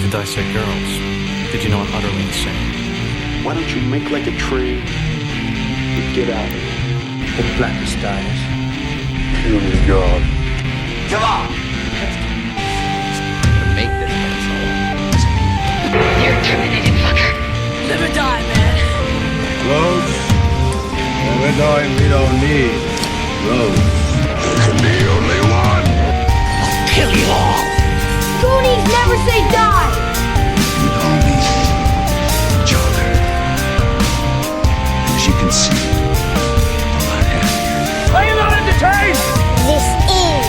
to dissect girls. Did you know I'm utterly insane? Why don't you make like a tree and get out of it? The blackest dies. Kill me, God. Come on! Make this pencil. You're terminated, fucker. Live or die, man. Roads? Well, we're going, we don't need roads. There can be only one. I'll kill you all. Goonies never say die. We all need each other. As you can see, I'm not happy. Are you not entertained? This is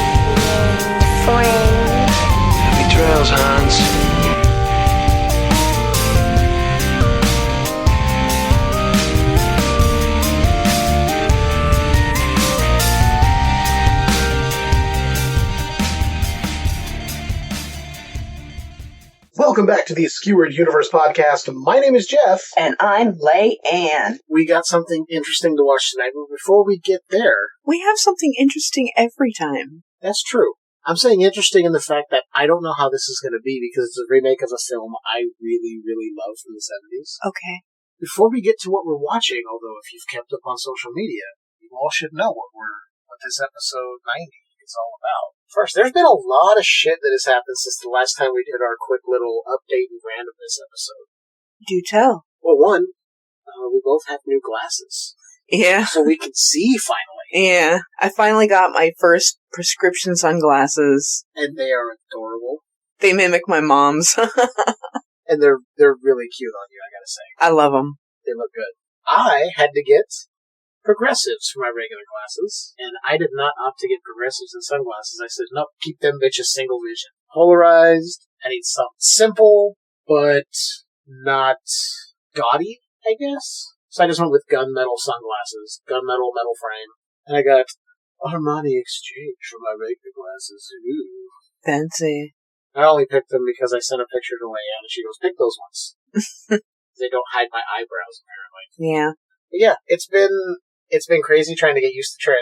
friend. Happy trails, Hans. Welcome back to the Skewered Universe podcast. My name is Jeff. And I'm Lay Ann. We got something interesting to watch tonight, but before we get there... We have something interesting every time. That's true. I'm saying interesting in the fact that I don't know how this is going to be because it's a remake of a film I really, really love from the 70s. Okay. Before we get to what we're watching, although if you've kept up on social media, you all should know what this episode 90 is all about. First, there's been a lot of shit that has happened since the last time we did our quick little update and randomness episode. Do tell. Well, one, we both have new glasses. Yeah. So we can see, finally. Yeah. I finally got my first prescription sunglasses. And they are adorable. They mimic my mom's. And they're really cute on you, I gotta say. I love them. They look good. I had to get progressives for my regular glasses, and I did not opt to get progressives in sunglasses. I said, nope, keep them bitches single vision. Polarized. I need something simple, but not gaudy, I guess. So I just went with gunmetal sunglasses. Gunmetal metal frame. And I got Armani Exchange for my regular glasses. Ooh. Fancy. I only picked them because I sent a picture to Leanne, and she goes, pick those ones. They don't hide my eyebrows, apparently. Yeah. But yeah, it's been crazy trying to get used to I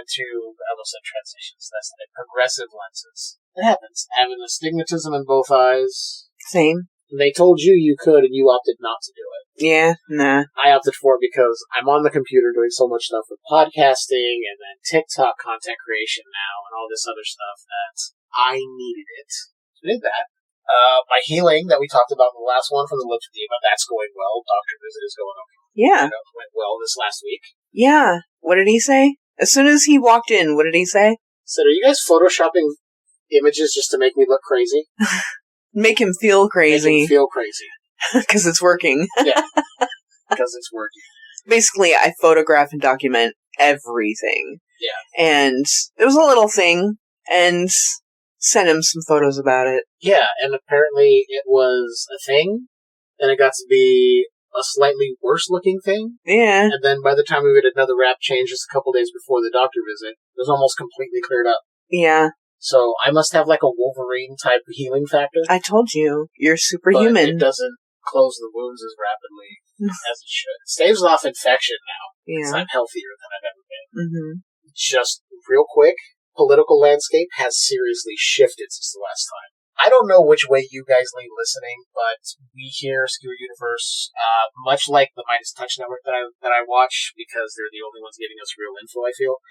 almost said transitions. That's the progressive lenses. It happens. Having astigmatism in both eyes. Same. They told you could, and you opted not to do it. Yeah, nah. I opted for it because I'm on the computer doing so much stuff with podcasting and then TikTok content creation now and all this other stuff that I needed it. So I did that. My healing that we talked about in the last one from the lymphedema, that's going well. Doctor visit is going okay. Yeah. Went well this last week. Yeah. What did he say? As soon as he walked in, what did he say? Said, are you guys photoshopping images just to make me look crazy? Make him feel crazy. Make him feel crazy. Because it's working. Yeah. Because it's working. Basically, I photograph and document everything. Yeah. And it was a little thing, and sent him some photos about it. Yeah, and apparently it was a thing, and it got to be a slightly worse-looking thing. Yeah. And then by the time we did another wrap change just a couple days before the doctor visit, it was almost completely cleared up. Yeah. So I must have like a Wolverine-type healing factor. I told you. You're superhuman. But it doesn't close the wounds as rapidly as it should. It staves off infection now. Yeah. I'm healthier than I've ever been. Mm-hmm. Just real quick, political landscape has seriously shifted since the last time. I don't know which way you guys lean listening, but we here, Skewered Universe, much like the Midas Touch Network that I watch, because they're the only ones giving us real info, I feel,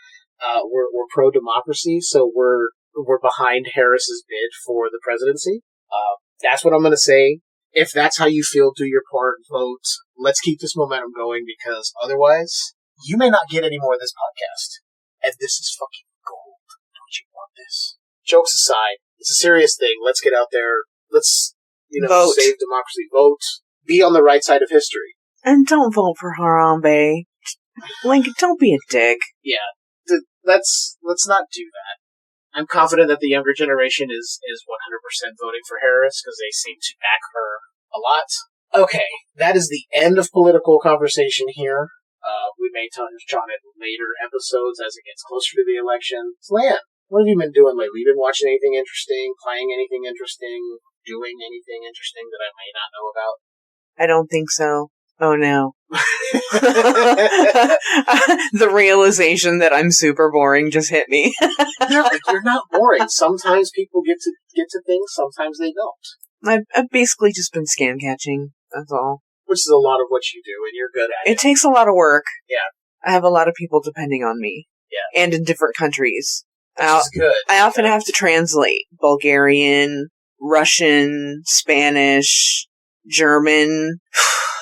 we're pro-democracy, so we're behind Harris's bid for the presidency. That's what I'm going to say. If that's how you feel, do your part, vote. Let's keep this momentum going, because otherwise, you may not get any more of this podcast. And this is fucking gold. Don't you want this? Jokes aside, it's a serious thing. Let's get out there. Let's, vote. Save democracy. Vote. Be on the right side of history. And don't vote for Harambe. Lincoln, don't be a dick. Yeah. Let's not do that. I'm confident that the younger generation is 100% voting for Harris because they seem to back her a lot. Okay, that is the end of political conversation here. We may touch on it in later episodes as it gets closer to the election. Leanne, what have you been doing lately? You been watching anything interesting, playing anything interesting, doing anything interesting that I may not know about? I don't think so. Oh no. The realization that I'm super boring just hit me. No, you're not boring. Sometimes people get to things, sometimes they don't. I've basically just been scam catching. That's all. Which is a lot of what you do, and you're good at it. It takes a lot of work. Yeah. I have a lot of people depending on me. Yeah. And in different countries. Which is good. I often have to translate Bulgarian, Russian, Spanish, German.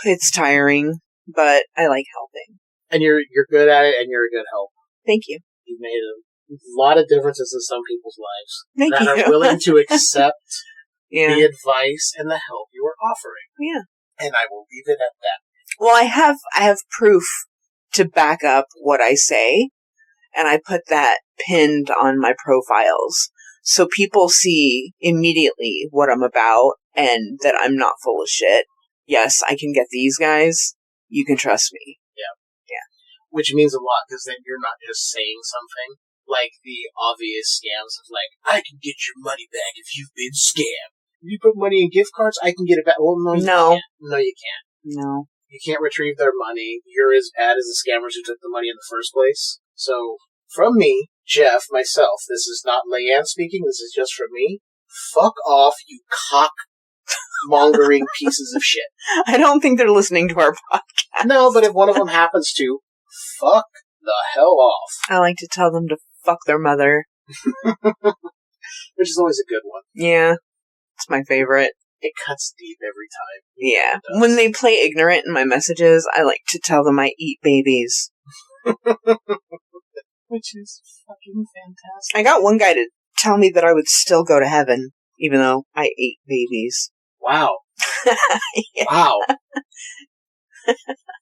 It's tiring, but I like helping. And you're good at it, and you're a good help. Thank you. You've made a lot of differences in some people's lives Thank that you. are willing to accept Yeah. the advice and the help you are offering. Yeah. And I will leave it at that. Well, I have proof to back up what I say, and I put that pinned on my profiles. So people see immediately what I'm about and that I'm not full of shit. Yes, I can get these guys. You can trust me. Which means a lot, because then you're not just saying something like the obvious scams of like, I can get your money back if you've been scammed. If you put money in gift cards, I can get it back. Well, no, you can't. No, you can't. No. You can't retrieve their money. You're as bad as the scammers who took the money in the first place. So, from me, Jeff, myself, this is not Leanne speaking, this is just from me. Fuck off, you cock-mongering pieces of shit. I don't think they're listening to our podcast. No, but if one of them happens to, fuck the hell off. I like to tell them to fuck their mother. Which is always a good one. Yeah. It's my favorite. It cuts deep every time. Yeah. When they play ignorant in my messages, I like to tell them I eat babies. Which is fucking fantastic. I got one guy to tell me that I would still go to heaven, even though I ate babies. Wow. Yeah. Wow.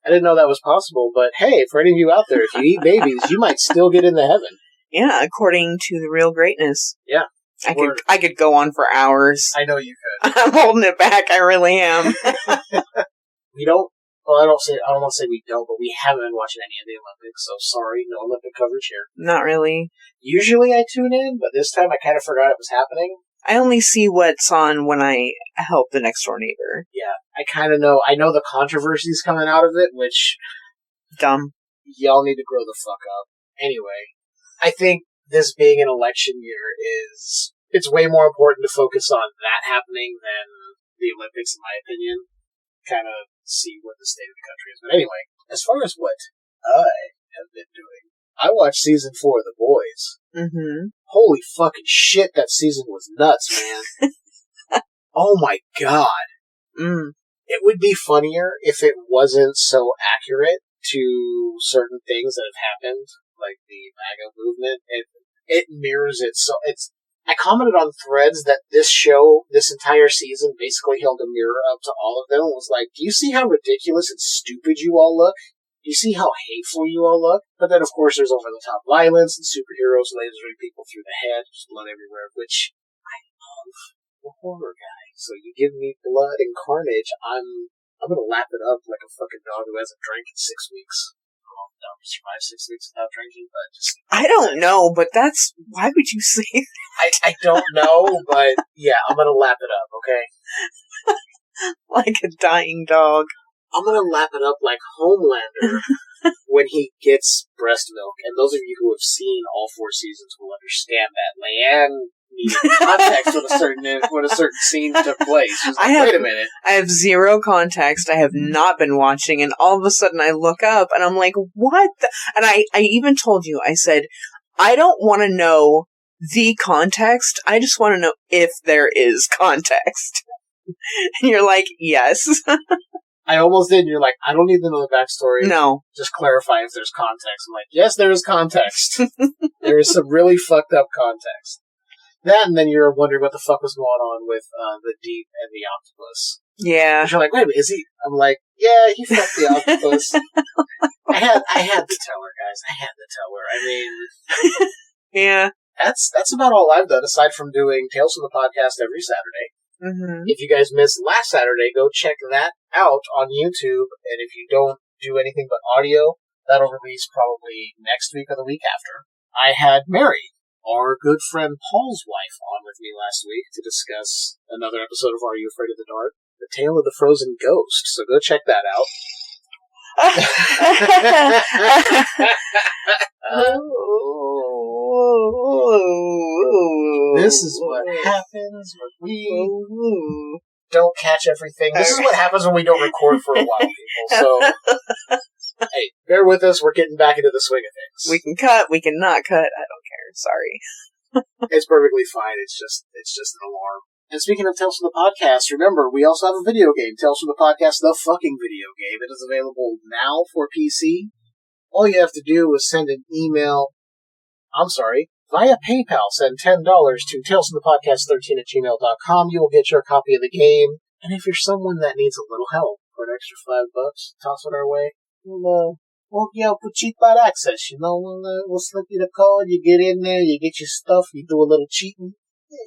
I didn't know that was possible, but hey, for any of you out there, if you eat babies, you might still get into heaven. Yeah, according to the real greatness. Yeah. I could go on for hours. I know you could. I'm holding it back, I really am. We don't, well, I don't want to say we don't, but we haven't been watching any of the Olympics, so sorry, no Olympic coverage here. Not really. Usually I tune in, but this time I kind of forgot it was happening. I only see what's on when I help the next door neighbor. Yeah, I kind of know. I know the controversies coming out of it, which Dumb. y'all need to grow the fuck up. Anyway, I think this being an election year it's way more important to focus on that happening than the Olympics, in my opinion. Kind of see what the state of the country is. But anyway, as far as what I have been doing, I watched season 4 of The Boys. Mm-hmm. Holy fucking shit, that season was nuts, man. Oh my god. It would be funnier if it wasn't so accurate to certain things that have happened, like the MAGA movement. It mirrors it, so I commented on threads that this show, this entire season, basically held a mirror up to all of them and was like, do you see how ridiculous and stupid you all look? Do you see how hateful you all look? But then, of course, there's over-the-top violence and superheroes lasering people through the head, just blood everywhere, which I love. I'm a horror guy. So you give me blood and carnage, I'm gonna lap it up like a fucking dog who hasn't drank in 6 weeks. I don't know if I'll survive 6 weeks without drinking, but just... I don't know, but why would you say that? I don't know, but yeah, I'm gonna lap it up, okay? Like a dying dog. I'm gonna lap it up like Homelander when he gets breast milk. And those of you who have seen all 4 seasons will understand that. Leanne needed context when a certain scene took place. She was like, wait a minute. I have zero context. I have not been watching, and all of a sudden I look up and I'm like, what? And I even told you, I said, I don't want to know the context. I just want to know if there is context. And you're like, yes. I almost did, and you're like, I don't need to know the backstory. No. Just clarify if there's context. I'm like, yes, there is context. There is some really fucked up context. That, and then you're wondering what the fuck was going on with the Deep and the octopus. Yeah. And you're like, wait a minute, is he? I'm like, yeah, he fucked the octopus. I had to tell her, guys. I had to tell her. I mean, yeah. That's about all I've done, aside from doing Tales from the Podcast every Saturday. Mm-hmm. If you guys missed last Saturday, go check that out on YouTube. And if you don't do anything but audio, that'll release probably next week or the week after. I had Mary, our good friend Paul's wife, on with me last week to discuss another episode of Are You Afraid of the Dark? The Tale of the Frozen Ghost. So go check that out. This is what happens when we don't catch everything. This is what happens when we don't record for a while, people. So, hey, bear with us. We're getting back into the swing of things. We can cut, we can not cut. I don't care. Sorry. It's perfectly fine. It's just an alarm. And speaking of Tales from the Podcast, remember, we also have a video game, Tales from the Podcast, the fucking video game. It is available now for PC. All you have to do is send an email, via PayPal, send $10 to talesfromthepodcast13@gmail.com. You will get your copy of the game. And if you're someone that needs a little help for an extra $5, toss it our way. We'll put cheap-out access, we'll slip you the code, you get in there, you get your stuff, you do a little cheating,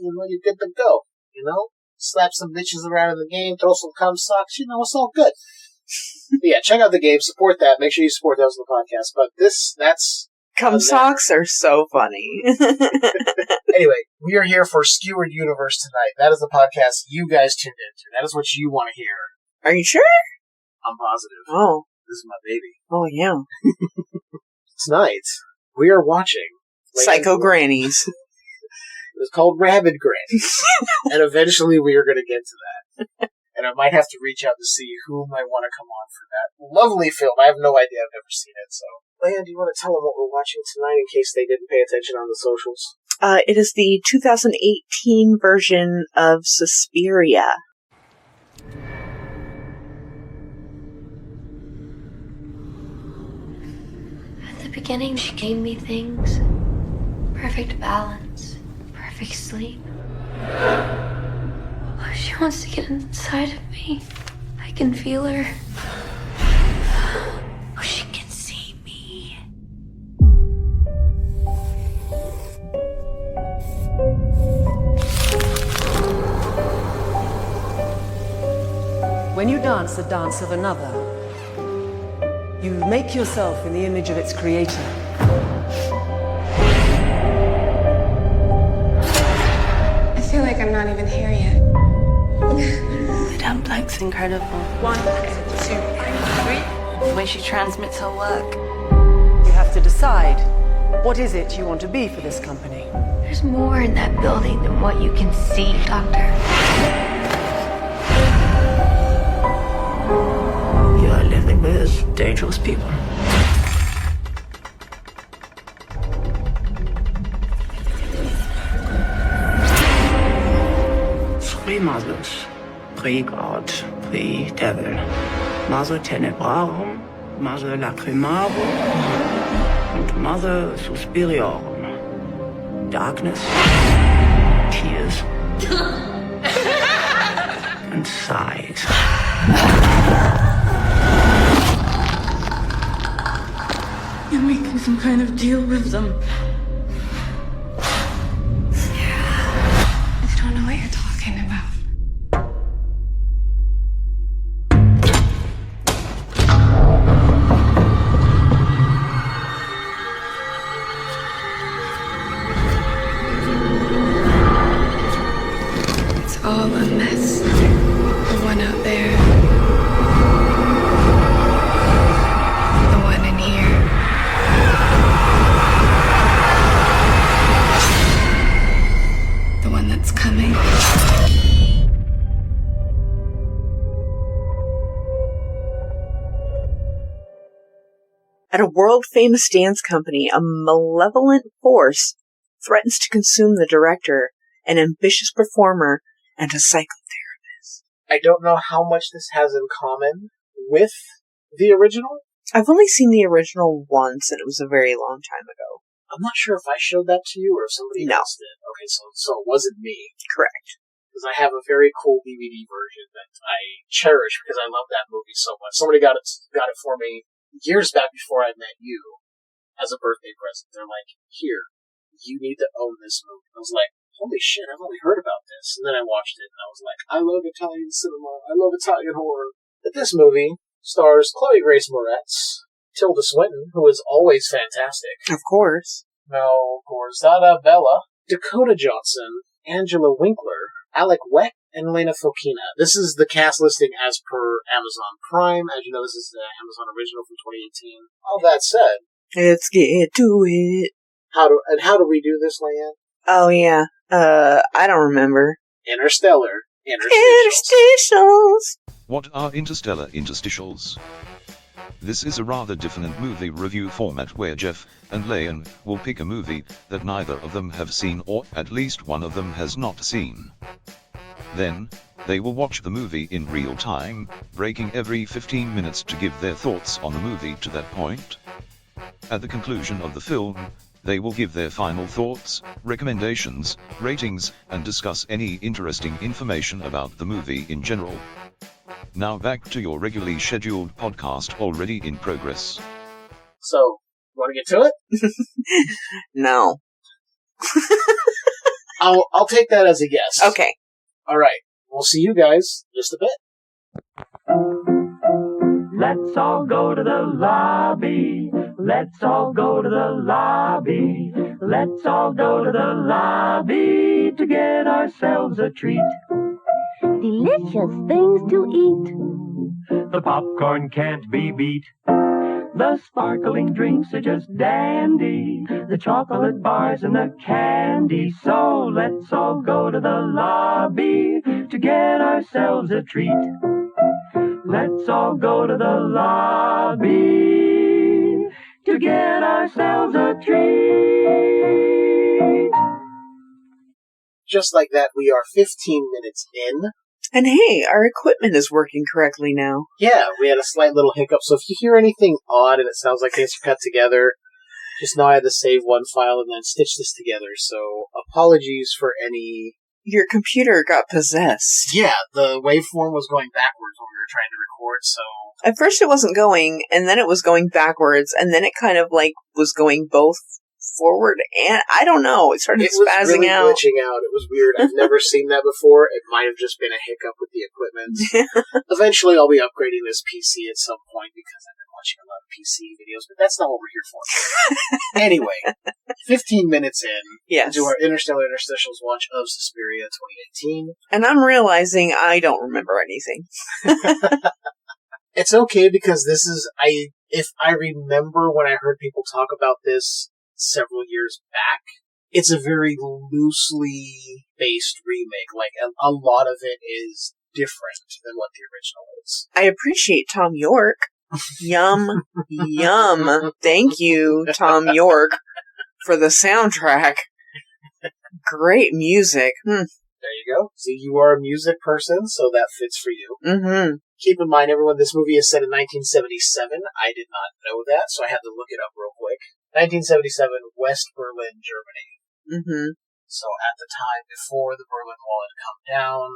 you're good to go, Slap some bitches around in the game, throw some cum socks, it's all good. But yeah, check out the game, support that, make sure you support Tales of the Podcast, but that's... Cum socks are so funny. Anyway, we are here for Skewered Universe tonight. That is the podcast you guys tuned into. That is what you want to hear. Are you sure? I'm positive. Oh. This is my baby. Oh, yeah. Tonight, we are watching... Psycho Grannies. It's called Rabid Grannies. And eventually we are going to get to that. And I might have to reach out to see who might want to come on for that lovely film. I have no idea. I've never seen it, so... Leanne, do you want to tell them what we're watching tonight in case they didn't pay attention on the socials? It is the 2018 version of Suspiria. At the beginning, she gave me things. Perfect balance. Perfect sleep. Oh, she wants to get inside of me. I can feel her. Oh, she can see me. When you dance the dance of another, you make yourself in the image of its creator. I feel like I'm not even here yet. The dumplig's incredible. 1, 2, 3. The way she transmits her work. You have to decide, what is it you want to be for this company? There's more in that building than what you can see, Doctor. You are living with dangerous people. Three mothers, pre-God, pre-devil. Mother Tenebrarum, Mother Lacrimarum, and Mother Suspiriorum. Darkness, tears, and sighs. You're making some kind of deal with them. I don't know what you're talking about. All a mess. The one out there. The one in here. The one that's coming. At a world-famous dance company, a malevolent force threatens to consume the director, an ambitious performer, and a psychotherapist. I don't know how much this has in common with the original. I've only seen the original once, and it was a very long time ago. I'm not sure if I showed that to you or if somebody else did. Okay, so it wasn't me. Correct. Because I have a very cool DVD version that I cherish because I love that movie so much. Somebody got it for me years back before I met you as a birthday present. They're like, here, you need to own this movie. I was like, holy shit, I've only heard about this. And then I watched it, and I was like, I love Italian cinema. I love Italian horror. But this movie stars Chloe Grace Moretz, Tilda Swinton, who is always fantastic. Of course. Mel Gorzada Bella, Dakota Johnson, Angela Winkler, Alec Weck, and Elena Fokina. This is the cast listing as per Amazon Prime. As you know, this is the Amazon original from 2018. All that said, let's get to it. How do we do this, Leanne? Oh, yeah. I don't remember. Interstellar Interstitials. What are interstellar interstitials? This is a rather different movie review format where Jeff and Leon will pick a movie that neither of them have seen or at least one of them has not seen. Then, they will watch the movie in real time, breaking every 15 minutes to give their thoughts on the movie to that point. At the conclusion of the film, they will give their final thoughts, recommendations, ratings, and discuss any interesting information about the movie in general. Now back to your regularly scheduled podcast already in progress. So, want to get to it? No. I'll take that as a yes. Okay. Alright. We'll see you guys in just a bit. Let's all go to the lobby. Let's all go to the lobby. Let's all go to the lobby to get ourselves a treat. Delicious things to eat. The popcorn can't be beat. The sparkling drinks are just dandy. The chocolate bars and the candy. So let's all go to the lobby to get ourselves a treat. Let's all go to the lobby to get ourselves a treat. Just like that, we are 15 minutes in. And hey, our equipment is working correctly now. Yeah, we had a slight little hiccup, so if you hear anything odd and it sounds like things are cut together, just know I had to save one file and then stitch this together, so apologies for any... Your computer got possessed. Yeah, the waveform was going backwards when we were trying to record, so... At first it wasn't going, and then it was going backwards, and then it kind of like was going both forward, and I don't know, it started spazzing out. It was really glitching out. It was weird. I've never seen that before. It might have just been a hiccup with the equipment. Eventually I'll be upgrading this PC at some point because I've been watching a lot of PC videos, but that's not what we're here for. Anyway, 15 minutes in to our Interstellar Interstitials watch of Suspiria 2018. And I'm realizing I don't remember anything. It's okay because this is, if I remember when I heard people talk about this several years back, it's a very loosely based remake. Like, a lot of it is different than what the original is. I appreciate Tom York. Yum, yum. Thank you, Tom York, for the soundtrack. Great music. There you go. See, you are a music person, so that fits for you. Mm-hmm. Keep in mind, everyone, this movie is set in 1977. I did not know that, so I had to look it up real quick. 1977, West Berlin, Germany. Mm-hmm. So at the time before the Berlin Wall had come down,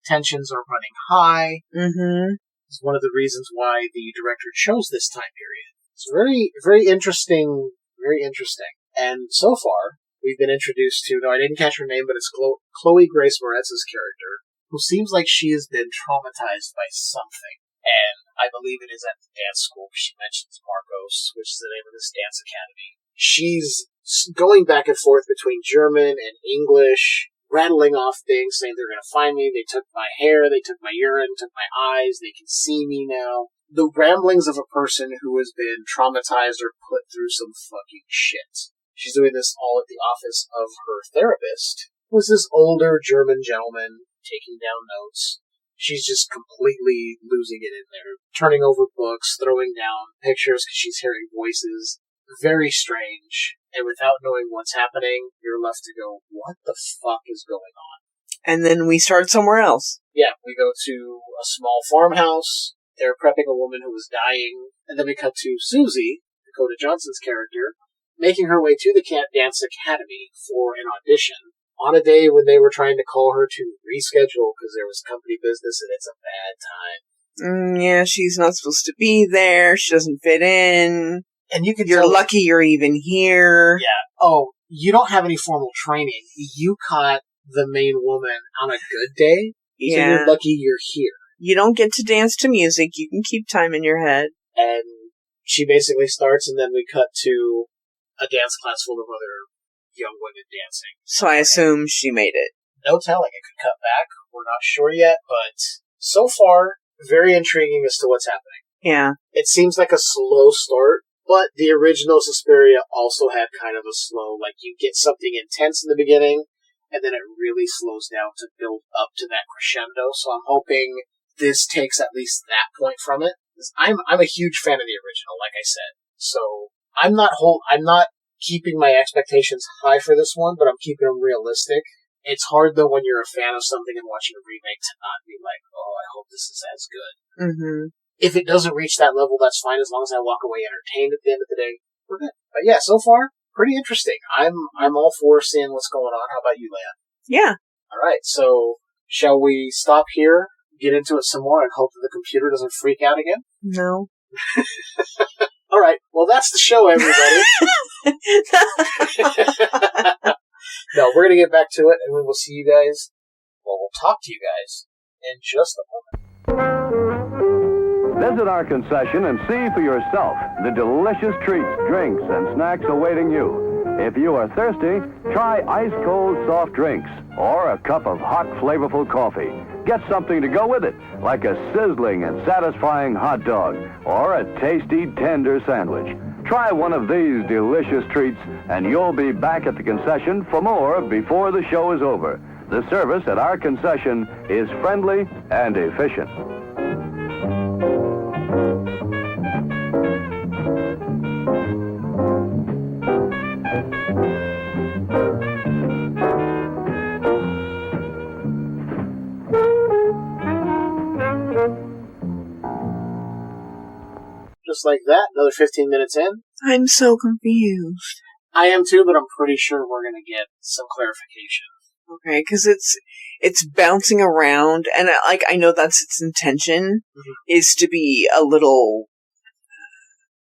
tensions are running high. Mm-hmm. It's one of the reasons why the director chose this time period. It's very, very interesting, very interesting. And so far, we've been introduced to, no, I didn't catch her name, but it's Chloe Grace Moretz's character, who seems like she has been traumatized by something. And I believe it is at the dance school. She mentions Markos, which is the name of this dance academy. She's going back and forth between German and English, rattling off things, saying they're going to find me. They took my hair, they took my urine, took my eyes, they can see me now. The ramblings of a person who has been traumatized or put through some fucking shit. She's doing this all at the office of her therapist, who is this older German gentleman taking down notes. She's just completely losing it in there, turning over books, throwing down pictures because she's hearing voices. Very strange. And without knowing what's happening, you're left to go, what the fuck is going on? And then we start somewhere else. Yeah, we go to a small farmhouse. They're prepping a woman who is dying. And then we cut to Susie, Dakota Johnson's character, making her way to the Dance Academy for an audition on a day when they were trying to call her to reschedule because there was company business and it's a bad time. Yeah, she's not supposed to be there. She doesn't fit in. And you're lucky you're even here. Yeah. Oh, you don't have any formal training. You caught the main woman on a good day. Yeah. So you're lucky you're here. You don't get to dance to music. You can keep time in your head. And she basically starts, and then we cut to a dance class full of other young women dancing. So I assume she made it. No telling. It could cut back. We're not sure yet, but so far, very intriguing as to what's happening. Yeah. It seems like a slow start, but the original Suspiria also had kind of a slow, like you get something intense in the beginning, and then it really slows down to build up to that crescendo. So I'm hoping this takes at least that point from it. I'm a huge fan of the original, like I said. So I'm not keeping my expectations high for this one, but I'm keeping them realistic. It's hard though when you're a fan of something and watching a remake to not be like, oh, I hope this is as good. Mm-hmm. If it doesn't reach that level, that's fine. As long as I walk away entertained at the end of the day, we're good. But yeah, so far, pretty interesting. I'm all for seeing what's going on. How about you, Leia? Yeah. All right, so shall we stop here, get into it some more, and hope that the computer doesn't freak out again? No. All right, well, that's the show, everybody. No, we're going to get back to it, and we will see you guys, well, we'll talk to you guys in just a moment. Visit our concession and see for yourself the delicious treats, drinks, and snacks awaiting you. If you are thirsty, try ice-cold soft drinks or a cup of hot, flavorful coffee. Get something to go with it, like a sizzling and satisfying hot dog or a tasty, tender sandwich. Try one of these delicious treats, and you'll be back at the concession for more before the show is over. The service at our concession is friendly and efficient. Just like that, another 15 minutes in. I'm so confused. I am too, but I'm pretty sure we're going to get some clarification. Okay, because it's bouncing around, and I know that's its intention, is to be a little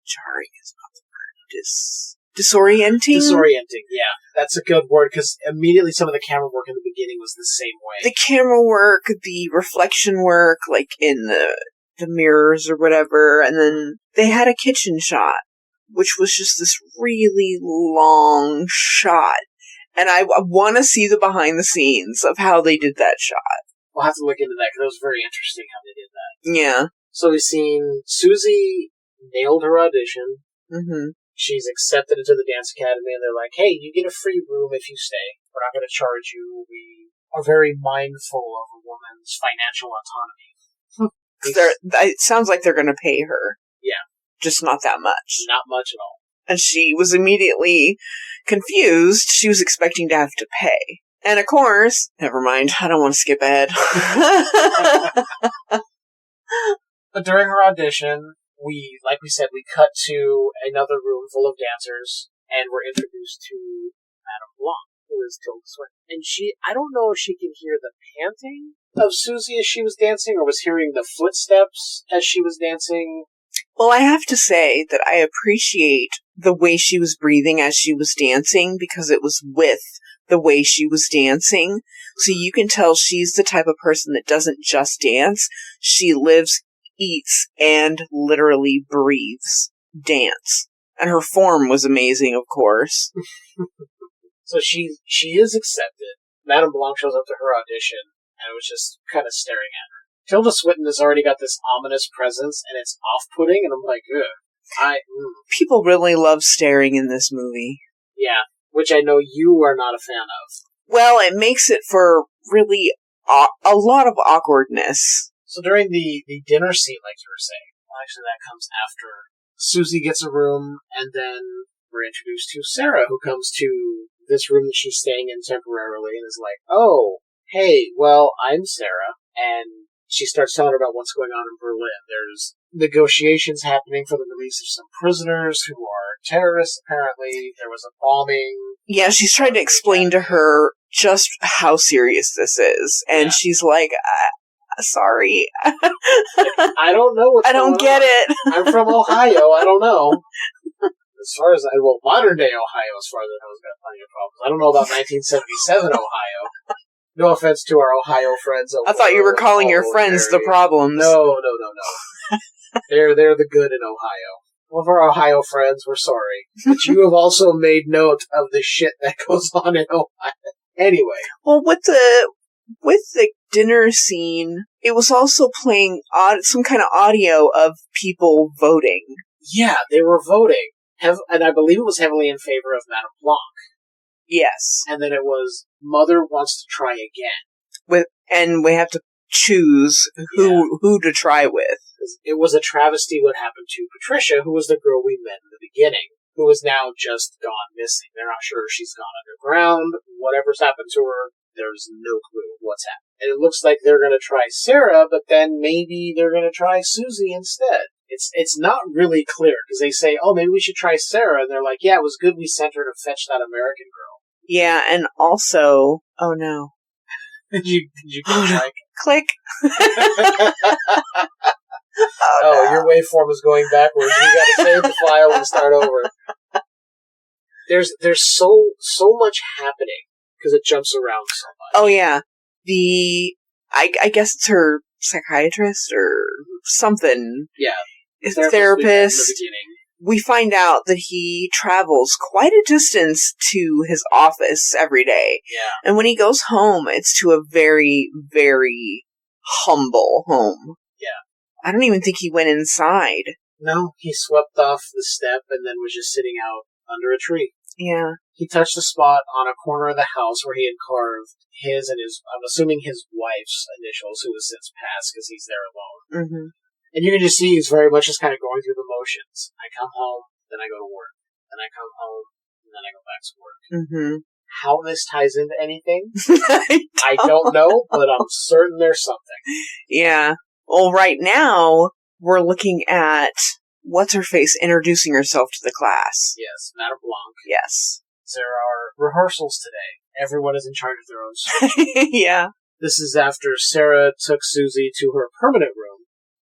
jarring is not the word. Disorienting? Disorienting, yeah. That's a good word, because immediately some of the camera work in the beginning was the same way. The camera work, the reflection work, like in the mirrors or whatever, and then they had a kitchen shot, which was just this really long shot. And I want to see the behind the scenes of how they did that shot. We'll have to look into that, because it was very interesting how they did that. Yeah. So we've seen Susie nailed her audition. Mm-hmm. She's accepted into the dance academy, and they're like, hey, you get a free room if you stay. We're not going to charge you. We are very mindful of a woman's financial autonomy. It sounds like they're going to pay her. Yeah. Just not that much. Not much at all. And she was immediately confused. She was expecting to have to pay. And of course, never mind, I don't want to skip ahead. But during her audition, we cut to another room full of dancers, and we're introduced to Madame Blanc, who is Tilda Swinton. And I don't know if she can hear the panting of Susie as she was dancing, or was hearing the footsteps as she was dancing. Well, I have to say that I appreciate the way she was breathing as she was dancing, because it was with the way she was dancing. So you can tell she's the type of person that doesn't just dance. She lives, eats, and literally breathes dance. And her form was amazing, of course. So she is accepted. Madame Blanc shows up to her audition, and I was just kind of staring at her. Tilda Swinton has already got this ominous presence, and it's off-putting, and I'm like, ugh. People really love staring in this movie. Yeah, which I know you are not a fan of. Well, it makes it for really a lot of awkwardness. So during the dinner scene, like you were saying, well, actually that comes after Susie gets a room, and then we're introduced to Sarah, who comes to this room that she's staying in temporarily, and is like, oh, hey, well, I'm Sarah, and she starts telling her about what's going on in Berlin. There's negotiations happening for the release of some prisoners who are terrorists, apparently. There was a bombing. Yeah, she's trying to explain to her just how serious this is. And she's like, sorry. I don't know what's I don't get it. I'm from Ohio. I don't know. As far as modern day Ohio, as far as I know, has got plenty of problems. I don't know about 1977 Ohio. No offense to our Ohio friends. I thought you were calling your friends the problems. No. They're the good in Ohio. All of our Ohio friends, we're sorry. But you have also made note of the shit that goes on in Ohio. Anyway. Well, with the dinner scene, it was also playing some kind of audio of people voting. Yeah, they were voting. And I believe it was heavily in favor of Madame Blanc. Yes. And then it was Mother wants to try again. And we have to choose who to try with. It was a travesty what happened to Patricia, who was the girl we met in the beginning, who is now just gone missing. They're not sure if she's gone underground. Whatever's happened to her, there's no clue what's happened. And it looks like they're going to try Sarah, but then maybe they're going to try Susie instead. It's not really clear, because they say, oh, maybe we should try Sarah, and they're like, yeah, it was good we sent her to fetch that American girl. Yeah, and also, oh no. Did you like click? Oh, your waveform is going backwards. You got to save the file and start over. There's so much happening because it jumps around so much. Oh yeah, I guess it's her psychiatrist or something. Yeah, therapist. We find out that he travels quite a distance to his office every day. Yeah. And when he goes home, it's to a very, very humble home. Yeah. I don't even think he went inside. No, he swept off the step and then was just sitting out under a tree. Yeah. He touched a spot on a corner of the house where he had carved his and his, I'm assuming his wife's initials, who has since passed because he's there alone. Mm-hmm. And you can just see he's very much just kind of going through the motions. I come home, then I go to work. Then I come home, and then I go back to work. Mm-hmm. How this ties into anything, I don't know, but I'm certain there's something. Yeah. Well, right now, we're looking at what's-her-face introducing herself to the class. Yes, Madame Blanc. Yes. There are rehearsals today. Everyone is in charge of their own story. Yeah. This is after Sarah took Susie to her permanent room.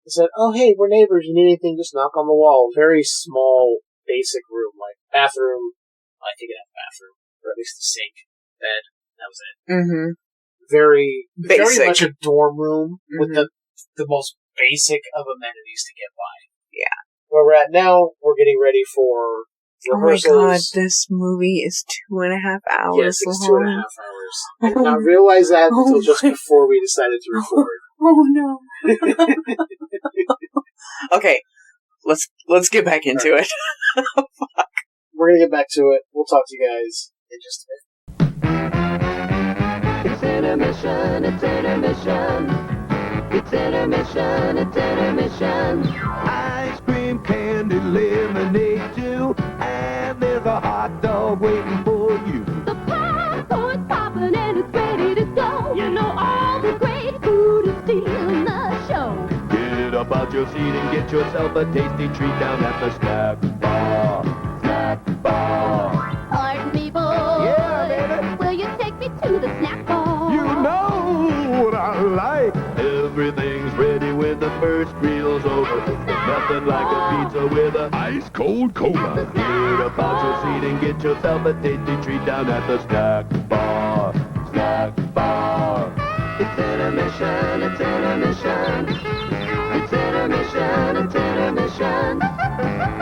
He said, oh, hey, we're neighbors. You need anything, just knock on the wall. Very small, basic room, like bathroom. I think it had a bathroom, or at least a sink, bed. That was it. Mm-hmm. Very basic. Very much a dorm room with the most basic of amenities to get by. Yeah. Where we're at now, we're getting ready for rehearsals. Oh my god, this movie is 2.5 hours Yes, it's long. 2.5 hours. I did not realize that until just before we decided to record. Oh no. Okay, let's get back into it. Fuck. We're gonna get back to it. We'll talk to you guys in just a bit. It's intermission, it's intermission. It's intermission, it's intermission. Ice cream, candy, lemonade too. And there's a hot dog waiting for you. The popcorn's popping and it's ready to go. You know all the great food is stealing the show. Get up out your seat and get yourself a tasty treat down at the snack bar. Snack bar. Pardon me, boy. Yeah, baby. Will you take me to the snack bar? You know what I like. Everything's ready when the first meal's over. Nothing like a pizza with a ice cold cola. Get up out your seat and get yourself a tasty treat down at the snack bar. Snack bar. It's intermission, it's intermission. It's intermission, it's intermission.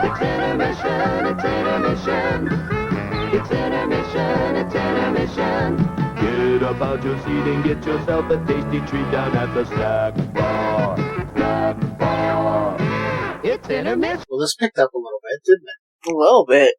It's intermission, it's intermission. It's intermission, it's intermission. Get up out your seat and get yourself a tasty treat down at the snack bar. Snack bar. It's intermission. Well, this picked up a little bit, didn't it? A little bit.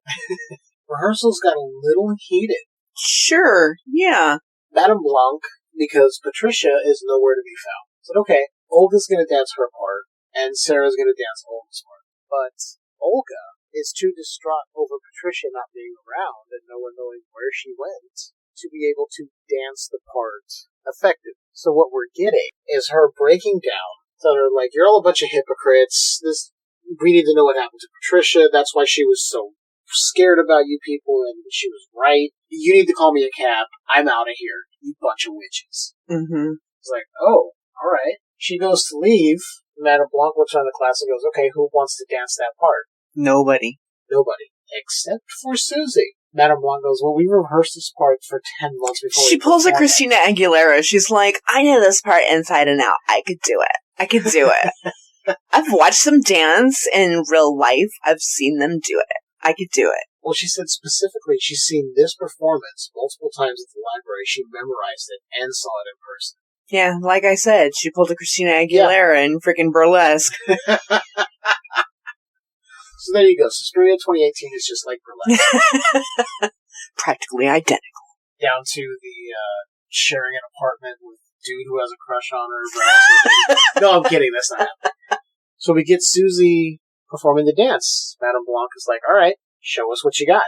Rehearsals got a little heated. Sure, yeah. Madame Blanc, because Patricia is nowhere to be found, said, okay, Olga's gonna dance her part, and Sarah's gonna dance Olga's part. But Olga is too distraught over Patricia not being around and no one knowing where she went to be able to dance the part effectively. So what we're getting is her breaking down, telling her, like, you're all a bunch of hypocrites. We need to know what happened to Patricia. That's why she was so scared about you people, and she was right. You need to call me a cab. I'm out of here, you bunch of witches. Mm-hmm. It's like, oh, alright. She goes to leave. Madame Blanc looks around the class and goes, okay, who wants to dance that part? Nobody. Nobody. Except for Susie. Madame Blanc goes, well, we rehearsed this part for 10 months before She pulls a Christina Aguilera. She's like, I know this part inside and out. I could do it. I could do it. I've watched them dance in real life. I've seen them do it. I could do it. Well, she said specifically she's seen this performance multiple times at the library. She memorized it and saw it in person. Yeah, like I said, she pulled a Christina Aguilera in freaking burlesque. So there you go. Suspiria 2018 is just like burlesque. practically identical. Down to the sharing an apartment with a dude who has a crush on her, but also no, I'm kidding. That's not happening. So we get Susie performing the dance. Madame Blanc is like, all right, show us what you got.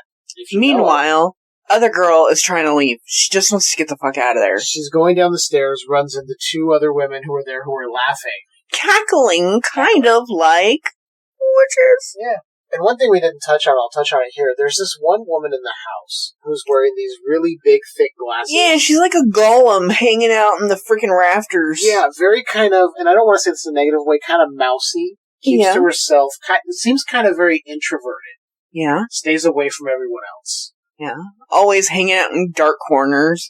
Meanwhile, other girl is trying to leave. She just wants to get the fuck out of there. She's going down the stairs, runs into two other women who are there who are laughing. Cackling, kind of like witches. Yeah. And one thing we didn't touch on, I'll touch on it here. There's this one woman in the house who's wearing these really big, thick glasses. Yeah, she's like a golem hanging out in the freaking rafters. Yeah, very kind of, and I don't want to say this in a negative way, kind of mousy. Keeps to herself. Seems kind of very introverted. Yeah. Stays away from everyone else. Yeah. Always hanging out in dark corners.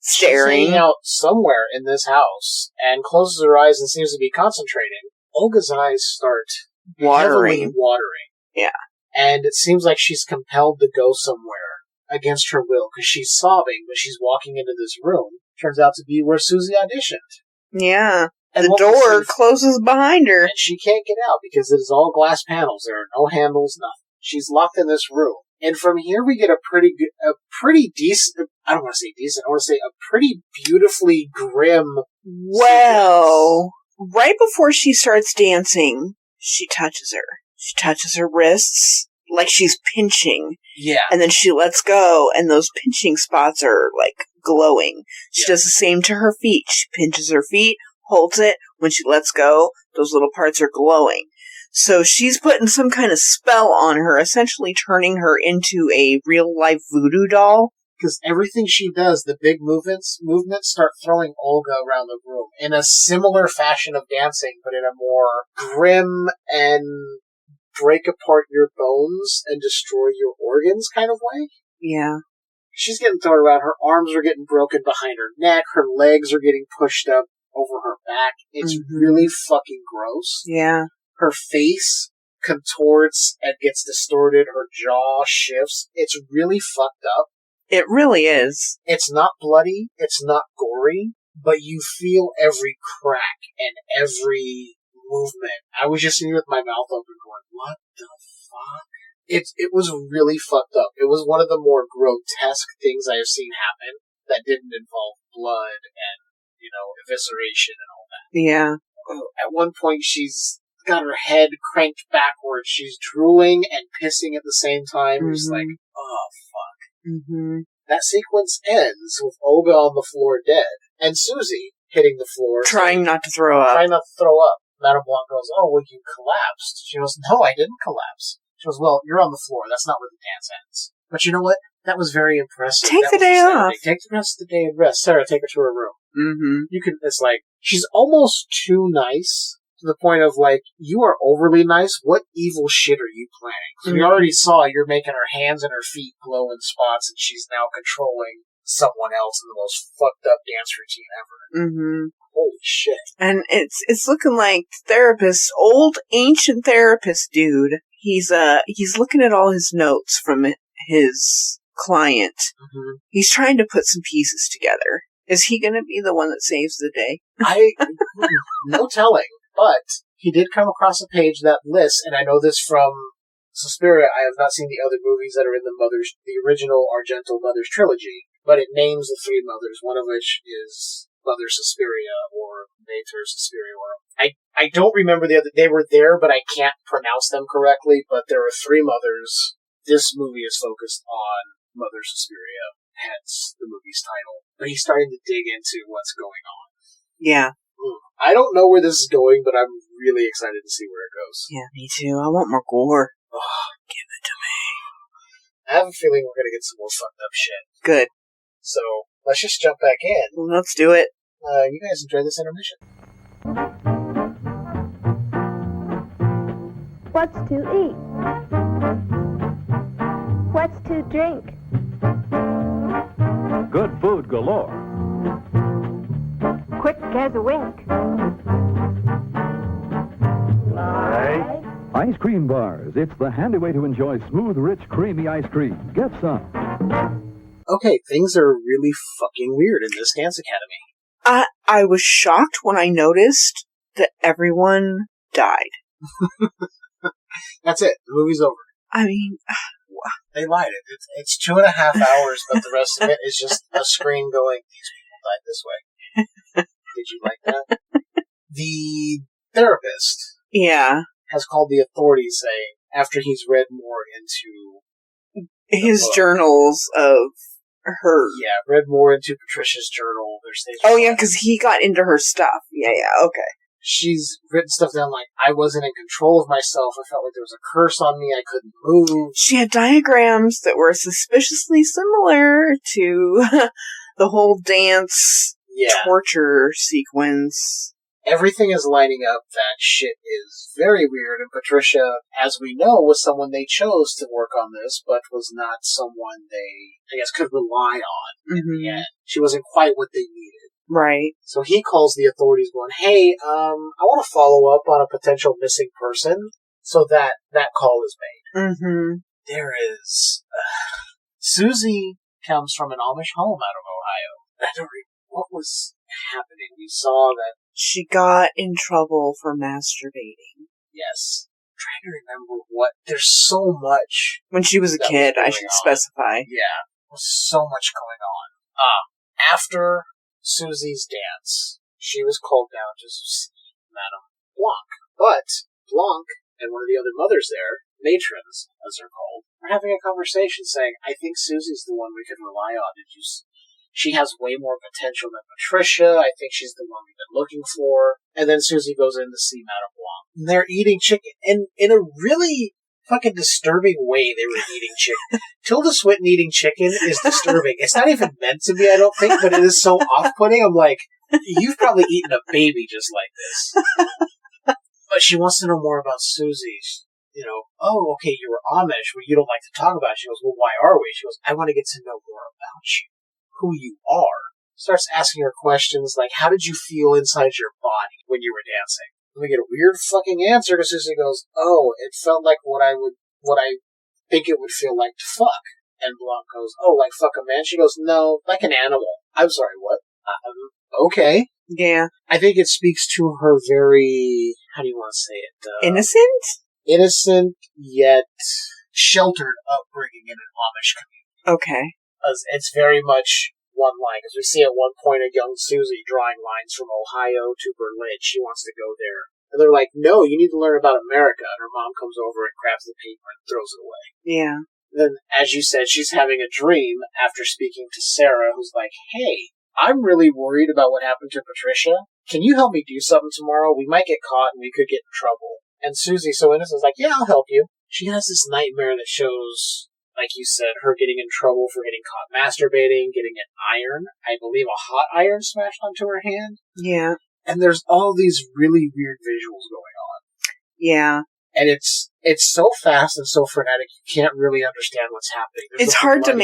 Staring. She's hanging out somewhere in this house and closes her eyes and seems to be concentrating. Olga's eyes start heavily watering. Yeah. And it seems like she's compelled to go somewhere against her will because she's sobbing, but she's walking into this room. Turns out to be where Susie auditioned. Yeah. And the door closes behind her. And she can't get out because it is all glass panels. There are no handles, nothing. She's locked in this room. And from here we get a pretty decent, I don't want to say decent, I want to say a pretty beautifully grim Well, right before she starts dancing, she touches her. She touches her wrists like she's pinching. Yeah. And then she lets go, and those pinching spots are, like, glowing. She does the same to her feet. She pinches her feet, holds it. When she lets go, those little parts are glowing. So she's putting some kind of spell on her, essentially turning her into a real-life voodoo doll. Because everything she does, the big movements start throwing Olga around the room in a similar fashion of dancing, but in a more grim and break apart your bones and destroy your organs kind of way. Yeah. She's getting thrown around. Her arms are getting broken behind her neck. Her legs are getting pushed up over her back. It's really fucking gross. Yeah. Her face contorts and gets distorted. Her jaw shifts. It's really fucked up. It really is. It's not bloody. It's not gory. But you feel every crack and every movement. I was just sitting with my mouth open going, what the fuck? It was really fucked up. It was one of the more grotesque things I have seen happen that didn't involve blood and, evisceration and all that. Yeah. At one point she's got her head cranked backwards. She's drooling and pissing at the same time. Just like, oh fuck. Mm-hmm. That sequence ends with Olga on the floor dead, and Susie hitting the floor. Trying not to throw up. Madame Blanc goes, oh, well, you collapsed. She goes, no, I didn't collapse. She goes, well, you're on the floor. That's not where the dance ends. But you know what? That was very impressive. Take the day off. Take the rest of the day and rest. Sarah, take her to her room. Mm-hmm. It's like, she's almost too nice to the point of, like, you are overly nice. What evil shit are you planning? So we already saw you're making her hands and her feet glow in spots, and she's now controlling someone else in the most fucked up dance routine ever. Mm-hmm. Holy shit. And it's looking like old ancient therapist dude. He's looking at all his notes from his client. Mm-hmm. He's trying to put some pieces together. Is he gonna be the one that saves the day? No telling. But he did come across a page that lists, and I know this from Suspiria. I have not seen the other movies that are in the original Argento Mothers trilogy, but it names the three mothers, one of which is Mother Suspiria, or Mater Suspiria, or I don't remember the other. They were there, but I can't pronounce them correctly, but there are three mothers. This movie is focused on Mother Suspiria, hence the movie's title. But he's starting to dig into what's going on. Yeah. I don't know where this is going, but I'm really excited to see where it goes. Yeah, me too. I want more gore. Oh, give it to me. I have a feeling we're going to get some more fucked up shit. Good. So, let's just jump back in. Well, let's do it. You guys enjoy this intermission. What's to eat? What's to drink? Good food galore. Quick as a wink. Ice cream bars. It's the handy way to enjoy smooth, rich, creamy ice cream. Get some. Okay, things are really fucking weird in this dance academy. I was shocked when I noticed that everyone died. That's it. The movie's over. I mean, They lied. It's 2.5 hours, but the rest of it is just a screen going, these people died this way. Did you like that? The therapist has called the authorities saying, after he's read more into his journals of her. Yeah, read more into Patricia's journal. Because he got into her stuff. Yeah, okay. She's written stuff down like, I wasn't in control of myself. I felt like there was a curse on me. I couldn't move. She had diagrams that were suspiciously similar to the whole dance torture sequence. Everything is lining up. That shit is very weird. And Patricia, as we know, was someone they chose to work on this, but was not someone they, I guess, could rely on in the end. She wasn't quite what they needed. Right. So he calls the authorities going, hey, I want to follow up on a potential missing person. So that call is made. Mm-hmm. There is... Susie comes from an Amish home out of Ohio. I don't remember what was happening. We saw that... She got in trouble for masturbating. Yes. I'm trying to remember what... There's so much... When she was a kid, I should specify. Yeah. There's so much going on. After Susie's dance, she was called down to see Madame Blanc. But Blanc and one of the other mothers there, matrons, as they're called, are having a conversation saying, I think Susie's the one we could rely on. She has way more potential than Patricia. I think she's the one we've been looking for. And then Susie goes in to see Madame Blanc. And they're eating chicken. And in a really fucking disturbing way, they were eating chicken. Tilda Swinton eating chicken is disturbing. It's not even meant to be, I don't think, but it is so off-putting. I'm like, you've probably eaten a baby just like this. But she wants to know more about Susie. You know, oh, okay, you were Amish, but you don't like to talk about it. She goes, well, why are we? She goes, I want to get to know more about you. Who you are. Starts asking her questions like, how did you feel inside your body when you were dancing? And we get a weird fucking answer because Susie goes, oh, it felt like what I think it would feel like to fuck. And Blanc goes, oh, like fuck a man? She goes, no, like an animal. I'm sorry, what? Okay. Yeah. I think it speaks to her very, how do you want to say it? Innocent, yet sheltered upbringing in an Amish community. Okay. It's very much one line, because we see at one point a young Susie drawing lines from Ohio to Berlin. She wants to go there. And they're like, no, you need to learn about America. And her mom comes over and grabs the paper and throws it away. Yeah. Then, as you said, she's having a dream after speaking to Sarah, who's like, hey, I'm really worried about what happened to Patricia. Can you help me do something tomorrow? We might get caught and we could get in trouble. And Susie, so innocent, is like, yeah, I'll help you. She has this nightmare that shows, like you said, her getting in trouble for getting caught masturbating, getting an iron, I believe a hot iron smashed onto her hand. Yeah. And there's all these really weird visuals going on. Yeah. And it's so fast and so frenetic, you can't really understand what's happening. It's hard to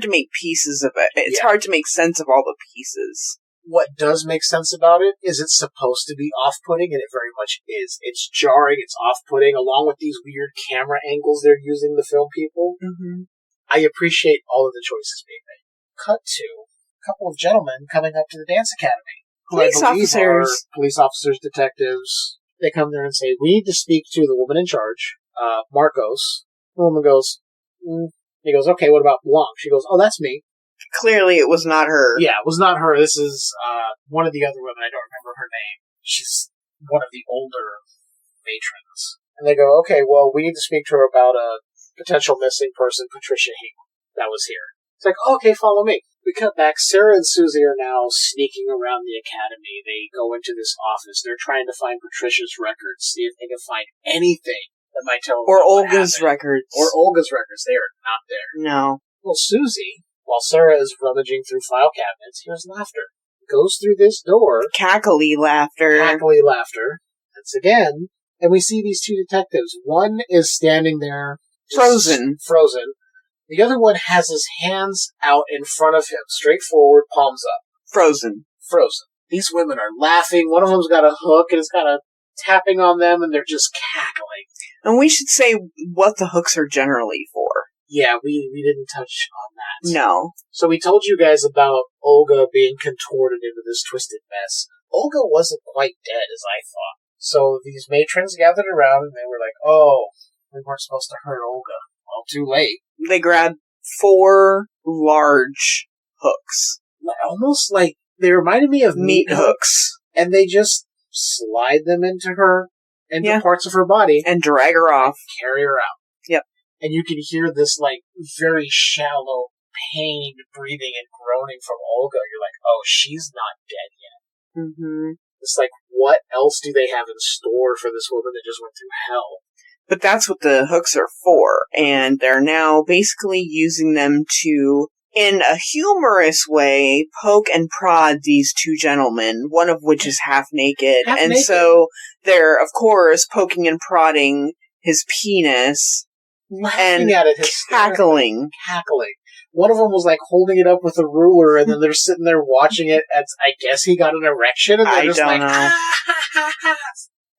make pieces of it. It's hard to make sense of all the pieces. What does make sense about it is it's supposed to be off-putting, and it very much is. It's jarring, it's off-putting, along with these weird camera angles they're using to film people. Mm-hmm. I appreciate all of the choices being made. Cut to a couple of gentlemen coming up to the dance academy. Police officers. Police officers, detectives. They come there and say, we need to speak to the woman in charge, Markos. The woman goes, He goes, okay, what about Blanc? She goes, oh, that's me. Clearly it was not her. Yeah, it was not her. This is one of the other women. I don't remember her name. She's one of the older matrons. And they go, okay, well, we need to speak to her about a potential missing person, Patricia Hinkle, that was here. It's like, okay, follow me. We cut back. Sarah and Susie are now sneaking around the academy. They go into this office. They're trying to find Patricia's records, see if they can find anything that might tell them Or Olga's records. Or Olga's records. They are not there. No. Well, Susie, while Sarah is rummaging through file cabinets, hears laughter. Goes through this door. Cackly laughter. Once again. And we see these two detectives. One is standing there. Frozen. The other one has his hands out in front of him, straight forward, palms up. Frozen. These women are laughing. One of them's got a hook and is kind of tapping on them, and they're just cackling. And we should say what the hooks are generally for. Yeah, we didn't touch on that. No. So we told you guys about Olga being contorted into this twisted mess. Olga wasn't quite dead, as I thought. So these matrons gathered around, and they were like, oh, we weren't supposed to hurt Olga. Well, too late. They grab 4 large hooks. Almost like they reminded me of meat hooks. And they just slide them into parts of her body. And drag her off. Carry her out. Yep. And you can hear this, like, very shallow, pained breathing and groaning from Olga. You're like, oh, she's not dead yet. Mm-hmm. It's like, what else do they have in store for this woman that just went through hell? But that's what the hooks are for. And they're now basically using them to, in a humorous way, poke and prod these 2 gentlemen, one of which is half naked. So they're, of course, poking and prodding his penis. Laughing at it, cackling. One of them was like holding it up with a ruler, and then they're sitting there watching it. As I guess he got an erection, and they're just like, know.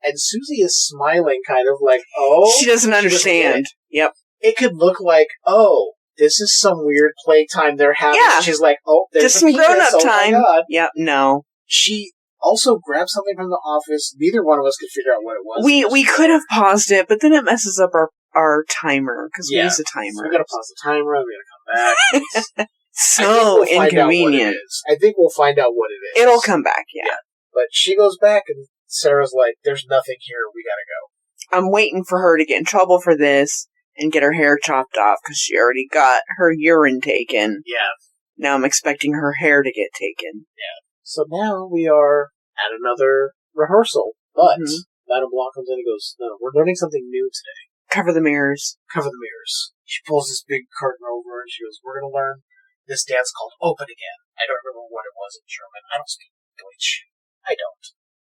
And Susie is smiling, kind of like, oh, she doesn't understand. Yep, it could look like, oh, this is some weird playtime they're having. Yeah, she's like, oh, there's just some grown-up time. Oh my God. Yep, no. She also grabbed something from the office. Neither one of us could figure out what it was. We could have paused it, but then it messes up our timer, because we use a timer. So we gotta pause the timer, and we gotta come back. So inconvenient. I think we'll find out what it is. It'll come back, yeah. But she goes back, and Sarah's like, there's nothing here, we gotta go. I'm waiting for her to get in trouble for this and get her hair chopped off, because she already got her urine taken. Yeah. Now I'm expecting her hair to get taken. Yeah. So now we are at another rehearsal, but Madame Blanc comes in and goes, no, we're learning something new today. Cover the mirrors. Cover the mirrors. She pulls this big curtain over and she goes, we're going to learn this dance called Open Again. I don't remember what it was in German. I don't speak Deutsch. I don't.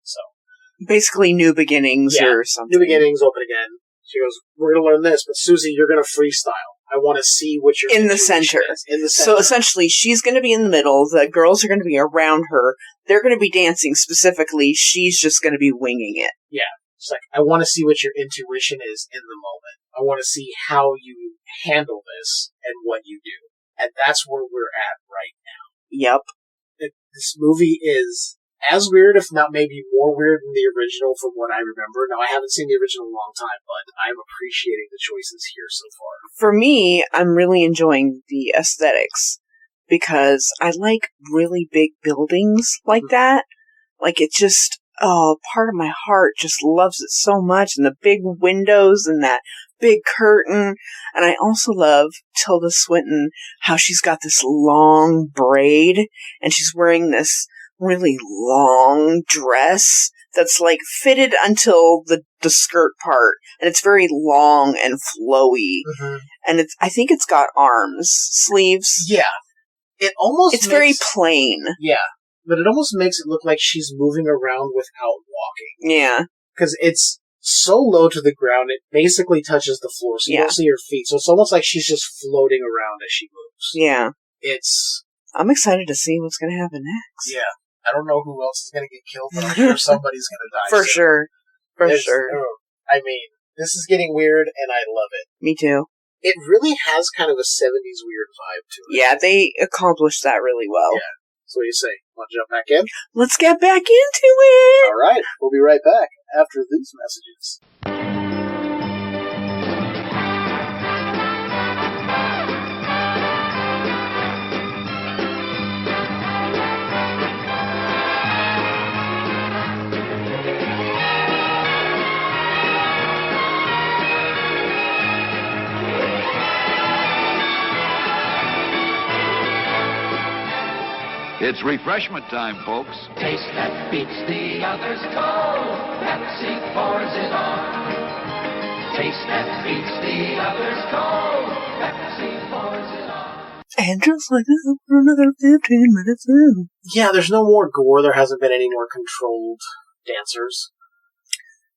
So. Basically New Beginnings or something. New Beginnings, Open Again. She goes, we're going to learn this, but Susie, you're going to freestyle. I want to see what you're in the center. So essentially, she's going to be in the middle. The girls are going to be around her. They're going to be dancing specifically. She's just going to be winging it. Yeah. It's like, I want to see what your intuition is in the moment. I want to see how you handle this and what you do. And that's where we're at right now. Yep. This movie is as weird, if not maybe more weird than the original from what I remember. Now, I haven't seen the original in a long time, but I'm appreciating the choices here so far. For me, I'm really enjoying the aesthetics because I like really big buildings like that. Like, it just, part of my heart just loves it so much, and the big windows and that big curtain. And I also love Tilda Swinton, how she's got this long braid, and she's wearing this really long dress that's like fitted until the skirt part, and it's very long and flowy. And I think it's got arms, sleeves. Yeah. It's very plain. Yeah. But it almost makes it look like she's moving around without walking. Yeah. Because it's so low to the ground, it basically touches the floor, so you don't see her feet. So it's almost like she's just floating around as she moves. Yeah. I'm excited to see what's going to happen next. Yeah. I don't know who else is going to get killed, but I'm sure somebody's going to die. For sure. I mean, this is getting weird, and I love it. Me too. It really has kind of a 70s weird vibe to it. Yeah, they accomplished that really well. Yeah. So what do you say? Want to jump back in? Let's get back into it! Alright, we'll be right back after these messages. It's refreshment time, folks. Taste that beats the others cold. Pepsi pours it on. Taste that beats the others cold. Pepsi pours it on. And just like that, for another 15 minutes in. Yeah, there's no more gore. There hasn't been any more controlled dancers.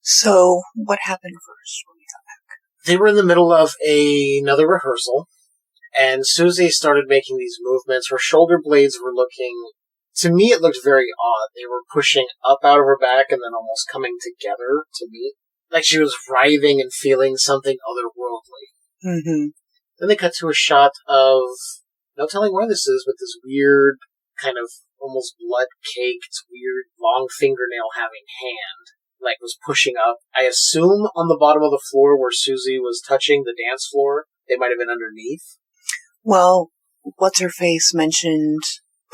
So, what happened first when we got back? They were in the middle of another rehearsal. And Susie started making these movements. Her shoulder blades were looking, to me it looked very odd. They were pushing up out of her back and then almost coming together to me. Like she was writhing and feeling something otherworldly. Then they cut to a shot of, no telling where this is, but this weird, kind of almost blood-caked, weird, long fingernail having hand. Like was pushing up. I assume on the bottom of the floor where Susie was touching the dance floor, They might have been underneath. Well, what's-her-face mentioned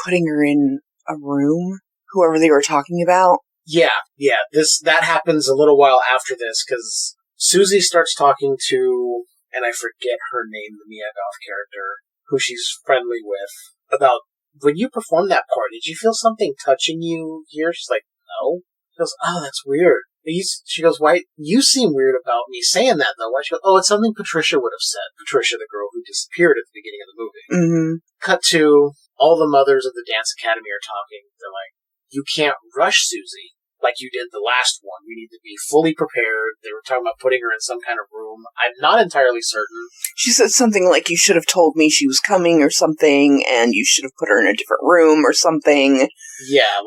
putting her in a room, whoever they were talking about. Yeah. That happens a little while after this, because Susie starts talking to, and I forget her name, the Mia Goth character, who she's friendly with, about, when you performed that part, did you feel something touching you here? She's like, no. She goes, oh, that's weird. She goes, why? You seem weird about me saying that, though. Why? She goes, oh, it's something Patricia would have said. Patricia, the girl who disappeared at the beginning of the movie. Mm-hmm. Cut to, all the mothers of the dance academy are talking. They're like, you can't rush Susie like you did the last one. We need to be fully prepared. They were talking about putting her in some kind of room. I'm not entirely certain. She said something like, you should have told me she was coming or something, and you should have put her in a different room or something. Yeah,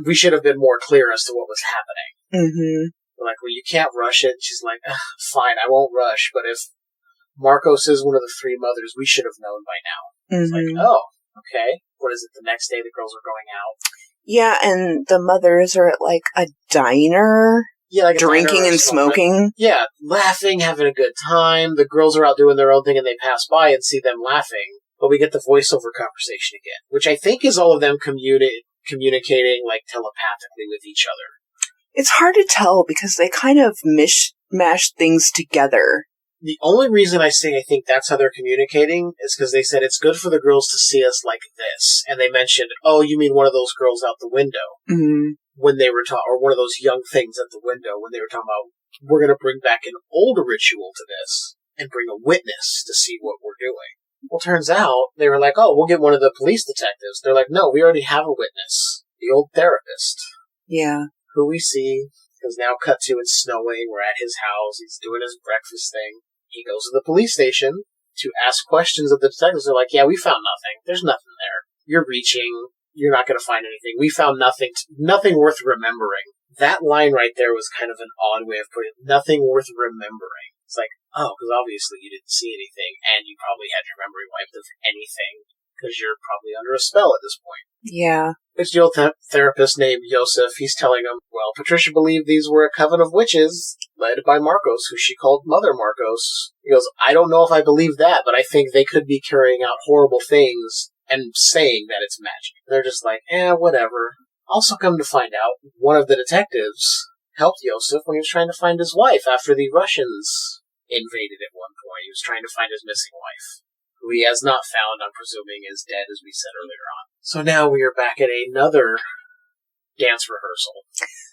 we should have been more clear as to what was happening. Mm-hmm. Like, well, you can't rush it. She's like, fine, I won't rush, but if Markos is one of the three mothers, we should have known by now. Mm-hmm. It's like, oh, okay. What is it, the next day the girls are going out? Yeah, and the mothers are at, like, a diner, like drinking and smoking. Yeah, laughing, having a good time. The girls are out doing their own thing, and they pass by and see them laughing. But we get the voiceover conversation again, which I think is all of them communicating, like, telepathically with each other. It's hard to tell, because they kind of mash things together. The only reason I say I think that's how they're communicating is because they said it's good for the girls to see us like this. And they mentioned, oh, you mean one of those girls out the window. Mm-hmm. When they were or one of those young things at the window, when they were talking about, we're going to bring back an old ritual to this and bring a witness to see what we're doing. Well, turns out, they were like, oh, we'll get one of the police detectives. They're like, no, we already have a witness. The old therapist. Yeah. Who we see is now cut to, it's snowing, we're at his house, he's doing his breakfast thing. He goes to the police station to ask questions of the detectives. They're like, yeah, we found nothing. There's nothing there. You're reaching. You're not going to find anything. We found nothing worth remembering. That line right there was kind of an odd way of putting it. Nothing worth remembering. It's like, oh, because obviously you didn't see anything, and you probably had your memory wiped of anything, because you're probably under a spell at this point. Yeah. It's the old therapist named Yosef. He's telling him, well, Patricia believed these were a coven of witches, led by Markos, who she called Mother Markos. He goes, I don't know if I believe that, but I think they could be carrying out horrible things and saying that it's magic. They're just like, whatever. Also come to find out, one of the detectives helped Yosef when he was trying to find his wife after the Russians invaded at one point. He was trying to find his missing wife, who he has not found, I'm presuming is dead, as we said earlier on. So now we are back at another dance rehearsal.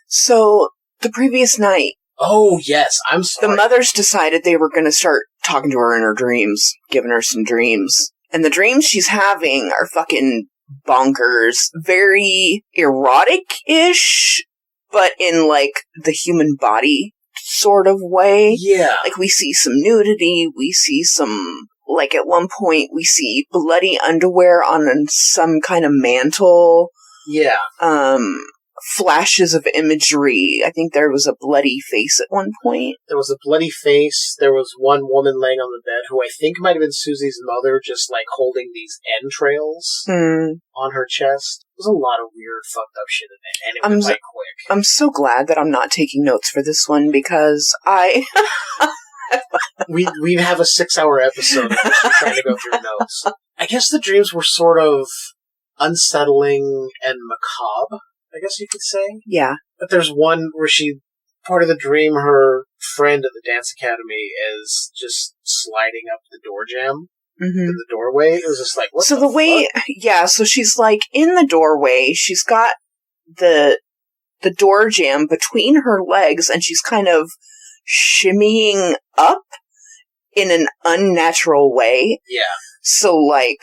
So, the previous night... Oh, yes, I'm sorry. The mothers decided they were going to start talking to her in her dreams, giving her some dreams. And the dreams she's having are fucking bonkers. Very erotic-ish, but in, like, the human body sort of way. Yeah. Like, we see some nudity, we see some... Like, at one point, we see bloody underwear on some kind of mantle. Yeah. Flashes of imagery. I think there was a bloody face at one point. There was a bloody face. There was one woman laying on the bed who I think might have been Susie's mother, just, like, holding these entrails on her chest. There was a lot of weird, fucked up shit in it, and it went by quick. I'm so glad that I'm not taking notes for this one, because We'd have a 6-hour episode of just trying to go through notes. I guess the dreams were sort of unsettling and macabre, I guess you could say. Yeah. But there's one where part of the dream, her friend at the dance academy is just sliding up the door jamb to the doorway. It was just like, what the fuck? Yeah, so she's like in the doorway, she's got the door jamb between her legs, and she's kind of shimmying up in an unnatural way. Yeah. So, like,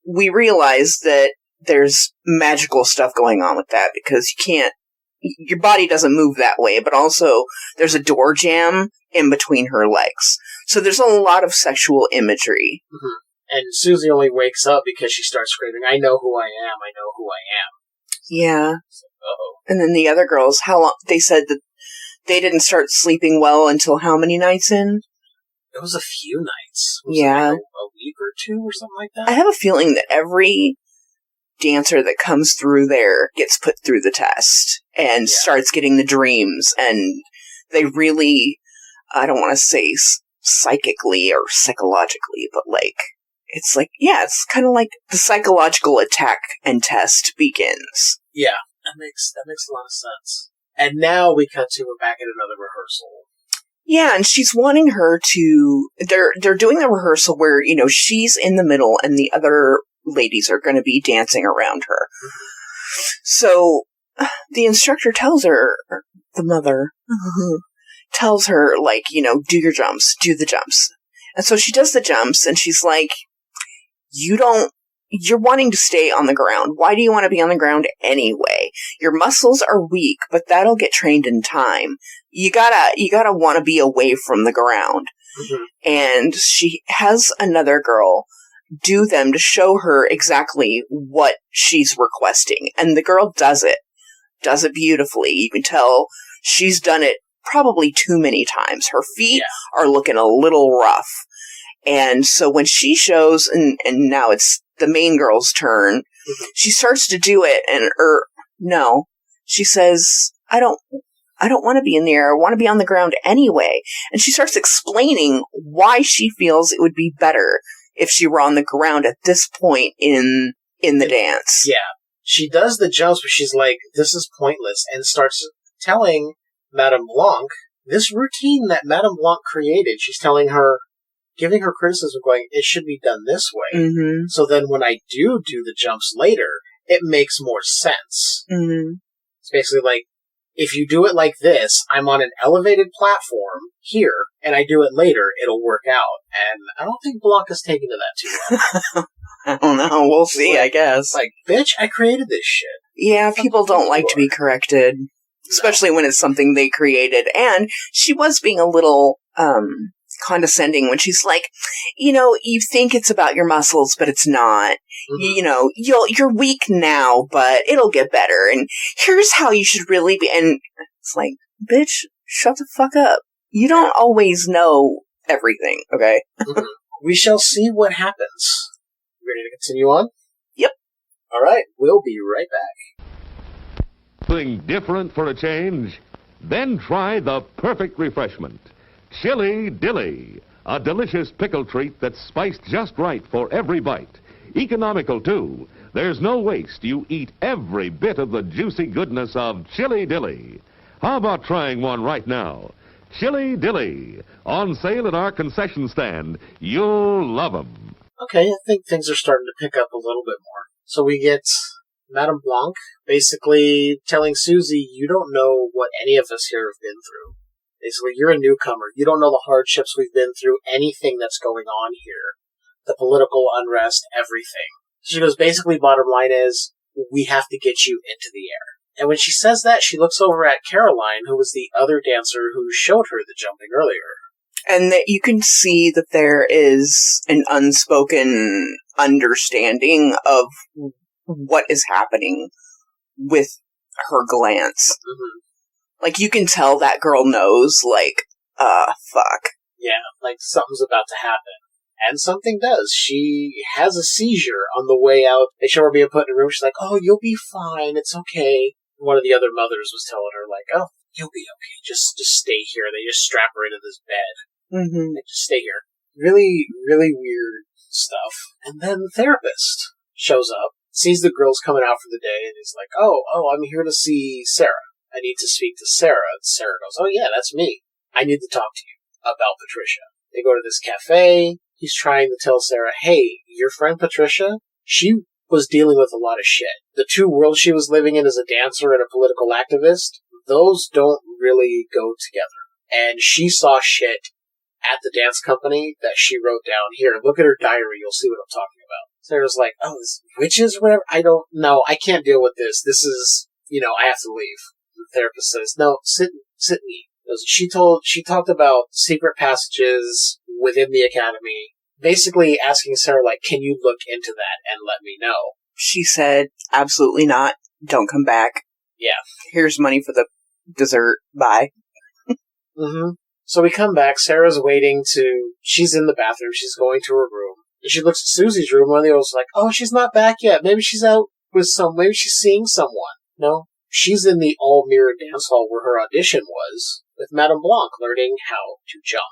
we realize that there's magical stuff going on with that, because your body doesn't move that way, but also there's a door jamb in between her legs. So there's a lot of sexual imagery. Mm-hmm. And Susie only wakes up because she starts screaming, I know who I am, I know who I am. Yeah. So, uh-oh. And then the other girls, how long, they said that they didn't start sleeping well until how many nights in? It was a few nights. Was yeah. It like a week or two or something like that? I have a feeling that every dancer that comes through there gets put through the test and starts getting the dreams, and they really, I don't want to say psychically or psychologically, but like, it's like, yeah, it's kind of like the psychological attack and test begins. Yeah, that makes a lot of sense. And now we cut to, we're back at another rehearsal. Yeah, and she's wanting her to, they're doing the rehearsal where, you know, she's in the middle and the other ladies are going to be dancing around her. So the instructor tells her, the mother tells her, like, you know, do the jumps. And so she does the jumps and she's like, you're wanting to stay on the ground. Why do you want to be on the ground anyway? Your muscles are weak, but that'll get trained in time. You gotta want to be away from the ground. Mm-hmm. And she has another girl do them to show her exactly what she's requesting. And the girl does it beautifully. You can tell she's done it probably too many times. Her feet are looking a little rough. And so when she shows, and now it's the main girl's turn, she starts to do it, and no, she says, I don't want to be in the air. I want to be on the ground anyway. And she starts explaining why she feels it would be better if she were on the ground at this point in the dance. Yeah. She does the jumps, but she's like, this is pointless, and starts telling Madame Blanc this routine that Madame Blanc created. She's telling her, giving her criticism, going, it should be done this way. Mm-hmm. So then when I do the jumps later, it makes more sense. Mm-hmm. It's basically like, if you do it like this, I'm on an elevated platform here, and I do it later, it'll work out. And I don't think Blanca's taken to that too well. I don't know. We'll see, I guess. Like, bitch, I created this shit. Yeah, people don't like to be corrected. Especially when it's something they created. And she was being a little, condescending when she's like, you know, you think it's about your muscles, but it's not. Mm-hmm. You know, you're weak now, but it'll get better. And here's how you should really be. And it's like, bitch, shut the fuck up. You don't always know everything, okay? Mm-hmm. We shall see what happens. Ready to continue on? Yep. All right, we'll be right back. Something different for a change? Then try the perfect refreshment. Chili Dilly, a delicious pickle treat that's spiced just right for every bite. Economical, too. There's no waste. You eat every bit of the juicy goodness of Chili Dilly. How about trying one right now? Chili Dilly, on sale at our concession stand. You'll love 'em. Okay, I think things are starting to pick up a little bit more. So we get Madame Blanc basically telling Susie, you don't know what any of us here have been through. Basically, you're a newcomer. You don't know the hardships we've been through, anything that's going on here. The political unrest, everything. She goes, basically, bottom line is, we have to get you into the air. And when she says that, she looks over at Caroline, who was the other dancer who showed her the jumping earlier. And that you can see that there is an unspoken understanding of what is happening with her glance. Mm-hmm. Like, you can tell that girl knows, like, fuck. Yeah, like something's about to happen. And something does. She has a seizure on the way out. They show her being put in a room. She's like, oh, you'll be fine. It's okay. One of the other mothers was telling her, like, oh, you'll be okay. Just stay here. They just strap her into this bed. Mm-hmm. Like, just stay here. Really, really weird stuff. And then the therapist shows up, sees the girls coming out for the day, and is like, oh, I'm here to see Sarah. I need to speak to Sarah. And Sarah goes, oh yeah, that's me. I need to talk to you about Patricia. They go to this cafe. He's trying to tell Sarah, hey, your friend Patricia, she was dealing with a lot of shit. The two worlds she was living in as a dancer and a political activist, those don't really go together. And she saw shit at the dance company that she wrote down here. Look at her diary. You'll see what I'm talking about. Sarah's like, oh, this witches, whatever. I don't know. I can't deal with this. This is, I have to leave. The therapist says, no, sit and eat. She talked about secret passages within the academy, basically asking Sarah, like, can you look into that and let me know? She said, absolutely not. Don't come back. Yeah. Here's money for the dessert. Bye. Mm-hmm. So we come back. Sarah's she's in the bathroom. She's going to her room. And she looks at Susie's room. One of the others like, oh, she's not back yet. Maybe she's out with maybe she's seeing someone. No. She's in the all-mirror dance hall where her audition was, with Madame Blanc learning how to jump.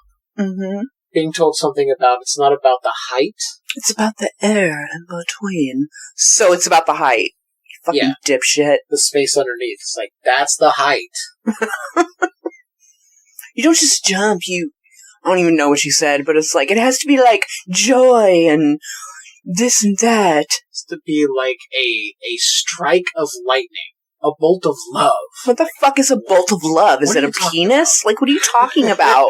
Mm-hmm. being told something about it's not about the height. It's about the air in between. So it's about the height. You fucking dipshit. The space underneath. It's like, that's the height. You don't just jump, I don't even know what she said, but it's like, it has to be like joy and this and that. It has to be like a strike of lightning. A bolt of love. What the fuck is a bolt of love? Is it a penis? Like, what are you talking about?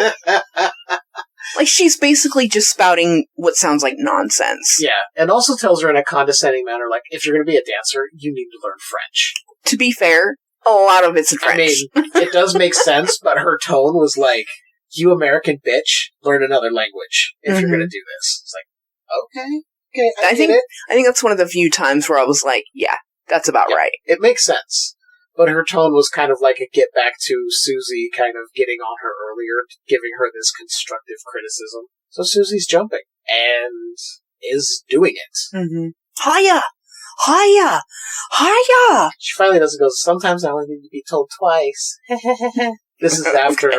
Like, she's basically just spouting what sounds like nonsense. Yeah, and also tells her in a condescending manner, like, if you're going to be a dancer, you need to learn French. To be fair, a lot of it's in French. I mean, it does make sense, but her tone was like, you American bitch, learn another language if you're going to do this. It's like, okay, I think that's one of the few times where I was like, yeah, that's about right. It makes sense. But her tone was kind of like a get back to Susie kind of getting on her earlier, giving her this constructive criticism. So Susie's jumping and is doing it. Mm-hmm. Hiya! Hiya! Hiya! She finally does it, goes, sometimes I only need to be told twice. This is after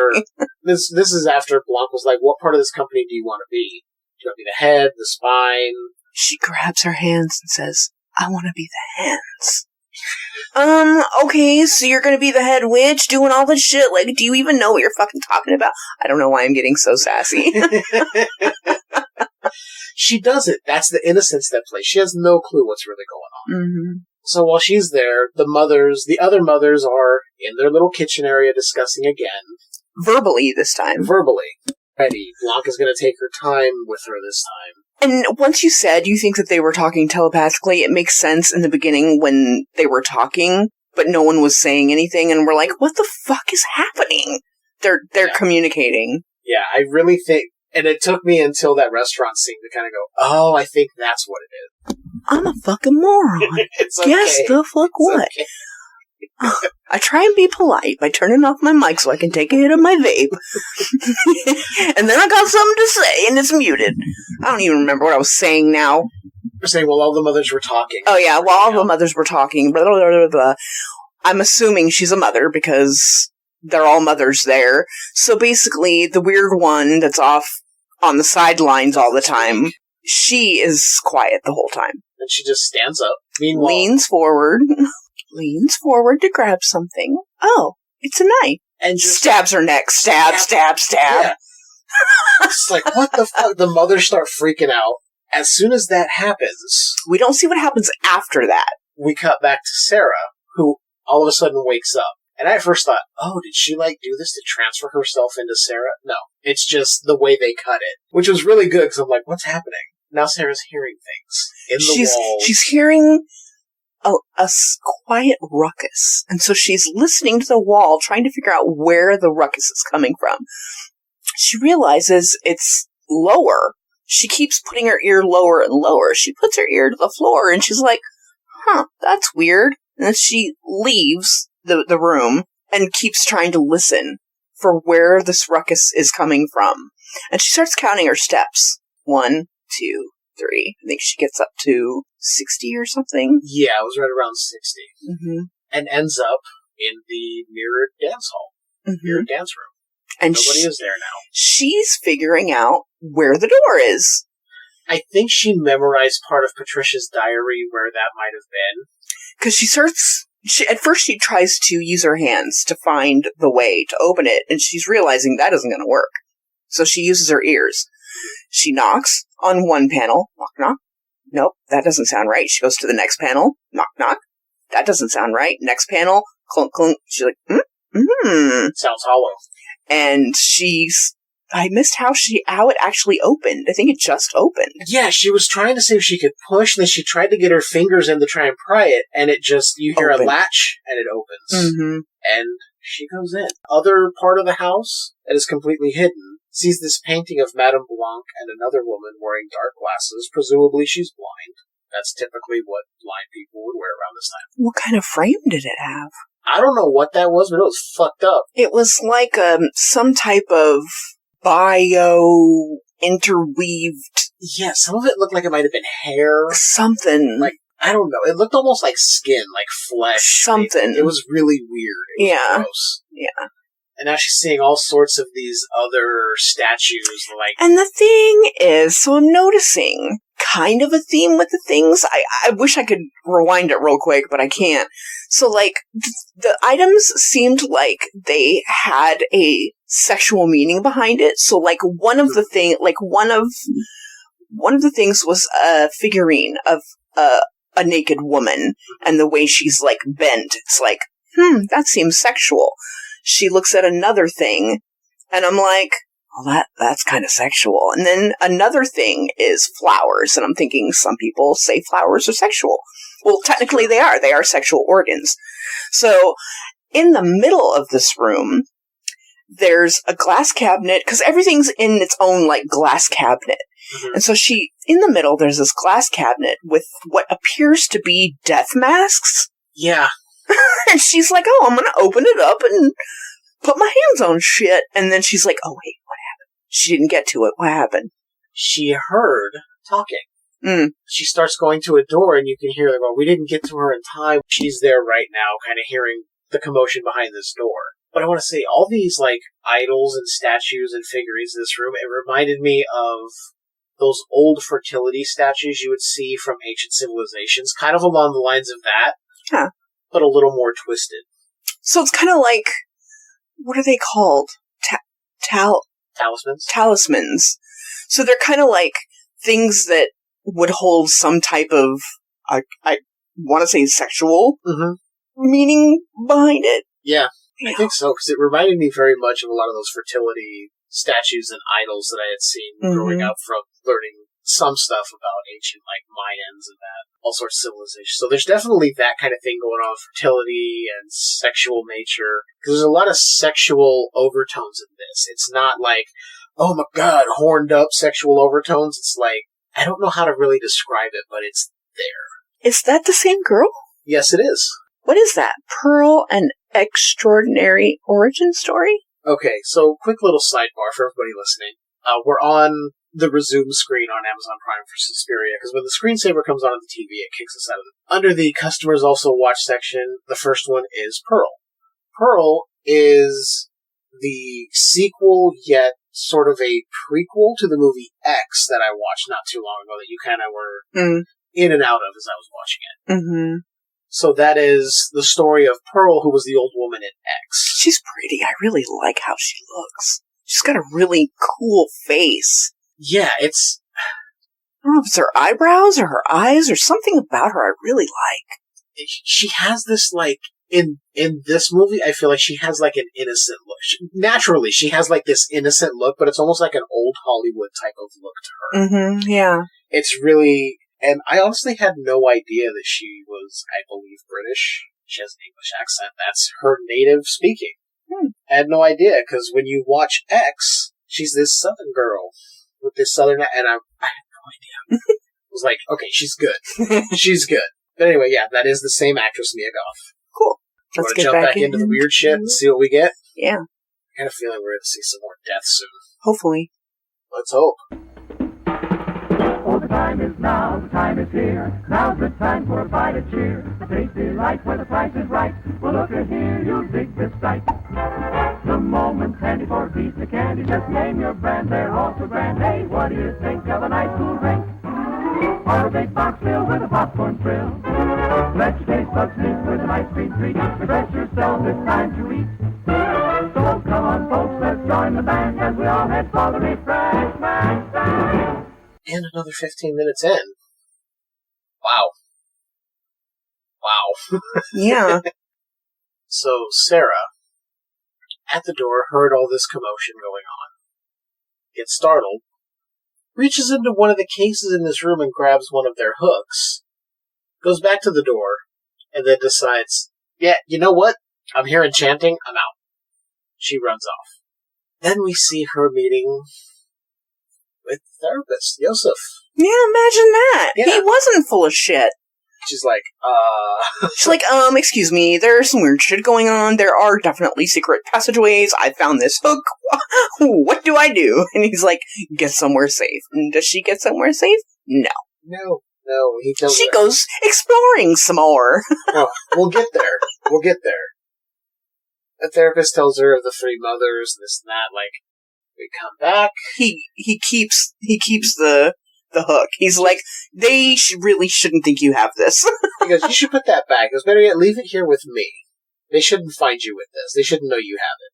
this is after Blanc was like, what part of this company do you want to be? Do you want to be the head, the spine? She grabs her hands and says, I want to be the hands. Okay, so you're gonna be the head witch doing all this shit? Like, do you even know what you're fucking talking about? I don't know why I'm getting so sassy. She does it. That's the innocence that plays. She has no clue what's really going on. Mm-hmm. So while she's there, the other mothers are in their little kitchen area discussing again. Verbally this time. Verbally. Ready. Blanca's gonna take her time with her this time. And once you said you think that they were talking telepathically, it makes sense in the beginning when they were talking, but no one was saying anything, and we're like, what the fuck is happening? They're communicating. Yeah, I really think, and it took me until that restaurant scene to kind of go, oh, I think that's what it is. I'm a fucking moron. It's okay. Guess the fuck what? Okay. I try and be polite by turning off my mic so I can take a hit of my vape. And then I got something to say, and it's muted. I don't even remember what I was saying now. You're saying, well, all the mothers were talking. Oh, yeah, while all the mothers were talking, blah, blah, blah, blah, blah. I'm assuming she's a mother because they're all mothers there. So basically, the weird one that's off on the sidelines all the time, she is quiet the whole time. And she just stands up. Meanwhile, leans forward to grab something. Oh, it's a knife. And just stabs her neck. Stab. Yeah. It's like, what the fuck? The mothers start freaking out. As soon as that happens, we don't see what happens after that. We cut back to Sarah, who all of a sudden wakes up. And I at first thought, oh, did she do this to transfer herself into Sarah? No. It's just the way they cut it. Which was really good, because I'm like, what's happening? Now Sarah's hearing things in the walls. She's hearing a quiet ruckus. And so she's listening to the wall, trying to figure out where the ruckus is coming from. She realizes it's lower. She keeps putting her ear lower and lower. She puts her ear to the floor, and she's like, huh, that's weird. And then she leaves the room and keeps trying to listen for where this ruckus is coming from. And she starts counting her steps. 1, 2, 3. I think she gets up to 60 or something. Yeah, it was right around 60. Mm-hmm. And ends up in the mirrored dance hall. Mm-hmm. Mirrored dance room. And nobody is there now. She's figuring out where the door is. I think she memorized part of Patricia's diary where that might have been. Because at first she tries to use her hands to find the way to open it, and she's realizing that isn't going to work. So she uses her ears. She knocks on one panel. Knock, knock. Nope, that doesn't sound right. She goes to the next panel. Knock, knock. That doesn't sound right. Next panel. Clunk, clunk. She's like, Sounds hollow. And I missed how it actually opened. I think it just opened. Yeah, she was trying to see if she could push, and then she tried to get her fingers in to try and pry it, and it just, you hear a latch, and it opens. Mm-hmm. And she goes in. Other part of the house that is completely hidden sees this painting of Madame Blanc and another woman wearing dark glasses. Presumably she's blind. That's typically what blind people would wear around this time. What kind of frame did it have? I don't know what that was, but it was fucked up. It was like some type of bio interweaved. Yeah, some of it looked like it might have been hair. Something. Like, I don't know. It looked almost like skin, like flesh. Something. It was really weird. It was gross. Yeah. And now she's seeing all sorts of these other statues, like... And the thing is, so I'm noticing kind of a theme with the things. I wish I could rewind it real quick, but I can't. So, like, the items seemed like they had a sexual meaning behind it. So, like, one of the things was a figurine of a naked woman, and the way she's, like, bent. It's like, that seems sexual. She looks at another thing, and I'm like, well, that's kind of sexual. And then another thing is flowers, and I'm thinking some people say flowers are sexual. Well, technically they are. They are sexual organs. So, in the middle of this room, there's a glass cabinet, because everything's in its own, like, glass cabinet. Mm-hmm. And so in the middle, there's this glass cabinet with what appears to be death masks. Yeah. And she's like, oh, I'm going to open it up and put my hands on shit. And then she's like, oh, wait, what happened? She didn't get to it. What happened? She heard talking. Mm. She starts going to a door, and you can hear her go, we didn't get to her in time. She's there right now, kind of hearing the commotion behind this door. But I want to say, all these, like, idols and statues and figurines in this room, it reminded me of those old fertility statues you would see from ancient civilizations, kind of along the lines of that. Huh. But a little more twisted. So it's kind of like, what are they called? Talismans? Talismans. So they're kind of like things that would hold some type of, I want to say sexual meaning behind it. Yeah, I think so, because it reminded me very much of a lot of those fertility statues and idols that I had seen growing up from learning some stuff about ancient, like, Mayans and that, all sorts of civilizations. So there's definitely that kind of thing going on with fertility and sexual nature, because there's a lot of sexual overtones in this. It's not like, oh my god, horned up sexual overtones. It's like, I don't know how to really describe it, but it's there. Is that the same girl? Yes, it is. What is that? Pearl, an extraordinary origin story? Okay, so quick little sidebar for everybody listening. We're on the resume screen on Amazon Prime for Suspiria, because when the screensaver comes on the TV, it kicks us out of it. Under the customers also watch section, the first one is Pearl. Pearl is the sequel, yet sort of a prequel to the movie X that I watched not too long ago that you kind of were in and out of as I was watching it. Mm-hmm. So that is the story of Pearl, who was the old woman in X. She's pretty. I really like how she looks. She's got a really cool face. Yeah, it's... I don't know if it's her eyebrows or her eyes or something about her I really like. She has this, like, in this movie, I feel like she has, like, an innocent look. Naturally, she has, like, this innocent look, but it's almost like an old Hollywood type of look to her. Mm-hmm, yeah. It's really... And I honestly had no idea that she was, I believe, British. She has an English accent. That's her native speaking. I had no idea, because when you watch X, she's this southern girl with this southern... And I had no idea. I was like, okay, she's good. She's good. But anyway, yeah, that is the same actress, Mia Goth. Cool. Do you want to jump back into the weird shit and see what we get? Yeah. I had a feeling we're going to see some more death soon. Hopefully. Let's hope. The time is now, the time is here. Now's the time for a bite of cheer. A tasty light where the price is right. Well, look at here, you'll dig this sight. The moment's handy for a piece of candy. Just name your brand, they're all so grand. Hey, what do you think of a nice cool drink? Or a big box filled with a popcorn thrill? Let's taste what's neat with an ice cream treat. Refresh yourself, it's time to eat. So come on, folks, let's join the band as we all head for the refreshment stand. And another 15 minutes in. Wow. Yeah. So, Sarah, at the door, heard all this commotion going on. Gets startled. Reaches into one of the cases in this room and grabs one of their hooks. Goes back to the door, and then decides, yeah, you know what? I'm hearing chanting, I'm out. She runs off. Then we see her meeting with the therapist, Yosef. Yeah, imagine that. Yeah. He wasn't full of shit. She's like, She's like, excuse me, there's some weird shit going on. There are definitely secret passageways. I found this hook. What do I do? And he's like, get somewhere safe. And does she get somewhere safe? No. No, he tells She her. goes exploring some more. No, we'll get there. The therapist tells her of the three mothers, this and that, like, we come back. He keeps the hook. He's like, they really shouldn't think you have this. He goes, you should put that back. He goes, better yet, leave it here with me. They shouldn't find you with this. They shouldn't know you have it.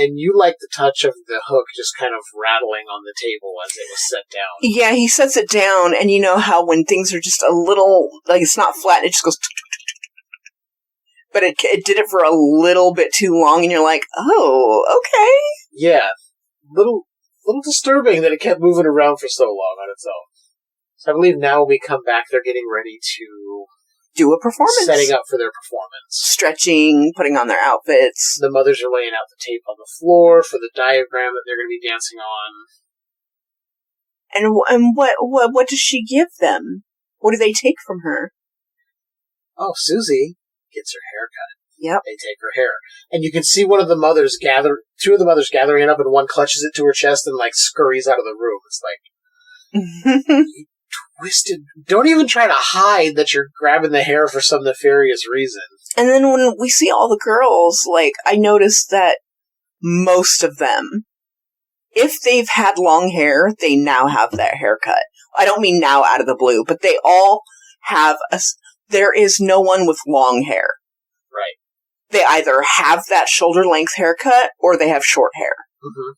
And you like the touch of the hook just kind of rattling on the table as it was set down. Yeah, he sets it down, and you know how when things are just a little, like it's not flat, it just goes... But it did it for a little bit too long, and you're like, oh, okay. Yeah. Little disturbing that it kept moving around for so long on its own. So I believe now when we come back, they're getting ready to do a performance. Setting up for their performance. Stretching, putting on their outfits. The mothers are laying out the tape on the floor for the diagram that they're going to be dancing on. And what does she give them? What do they take from her? Oh, Susie gets her hair cut. Yep. They take her hair. And you can see two of the mothers gathering it up, and one clutches it to her chest and, like, scurries out of the room. It's like, you twisted. Don't even try to hide that you're grabbing the hair for some nefarious reason. And then when we see all the girls, like, I noticed that most of them, if they've had long hair, they now have that haircut. I don't mean now out of the blue, but they all have there is no one with long hair. Right. They either have that shoulder-length haircut, or they have short hair. Mm-hmm.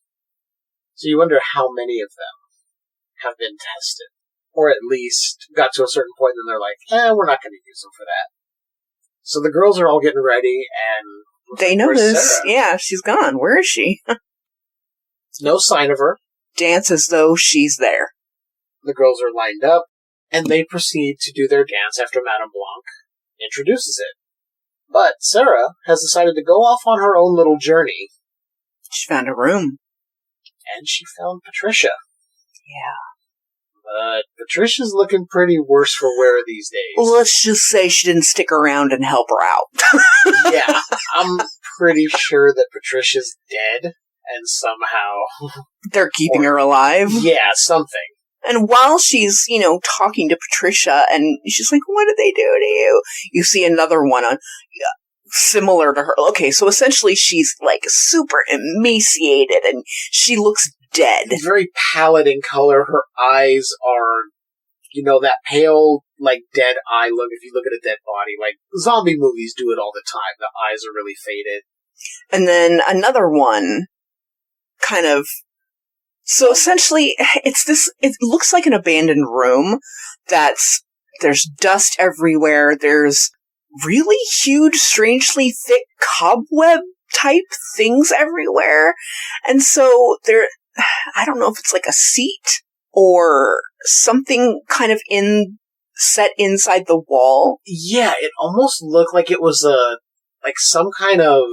So you wonder how many of them have been tested. Or at least got to a certain point and they're like, we're not going to use them for that. So the girls are all getting ready, and they notice, yeah, she's gone. Where is she? No sign of her. Dance as though she's there. The girls are lined up, and they proceed to do their dance after Madame Blanc introduces it. But Sarah has decided to go off on her own little journey. She found a room. And she found Patricia. Yeah. But Patricia's looking pretty worse for wear these days. Well, let's just say she didn't stick around and help her out. Yeah, I'm pretty sure that Patricia's dead, and somehow they're keeping her alive. Yeah, something. And while she's, talking to Patricia, and she's like, what did they do to you? You see another one on similar to her. Okay, so essentially she's, like, super emaciated, and she looks dead. Very pallid in color. Her eyes are, that pale, like, dead eye look. If you look at a dead body, like, zombie movies do it all the time. The eyes are really faded. And then another one kind of... So essentially, it looks like an abandoned room there's dust everywhere. There's really huge, strangely thick cobweb type things everywhere. And so I don't know if it's like a seat or something kind of set inside the wall. Yeah, it almost looked like it was some kind of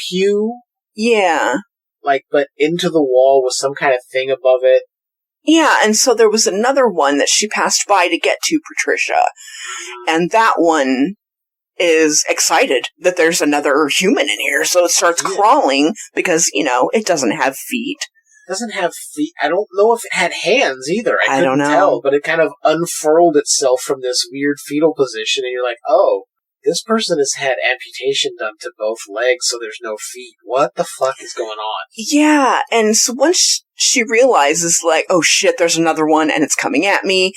pew. Yeah. But into the wall with some kind of thing above it. Yeah, and so there was another one that she passed by to get to Patricia. And that one is excited that there's another human in here, so it starts crawling because, it doesn't have feet. Doesn't have feet. I don't know if it had hands either. I couldn't don't know. tell, but it kind of unfurled itself from this weird fetal position, and you're like, oh, this person has had amputation done to both legs, so there's no feet. What the fuck is going on? Yeah, and so once she realizes, like, oh shit, there's another one, and it's coming at me.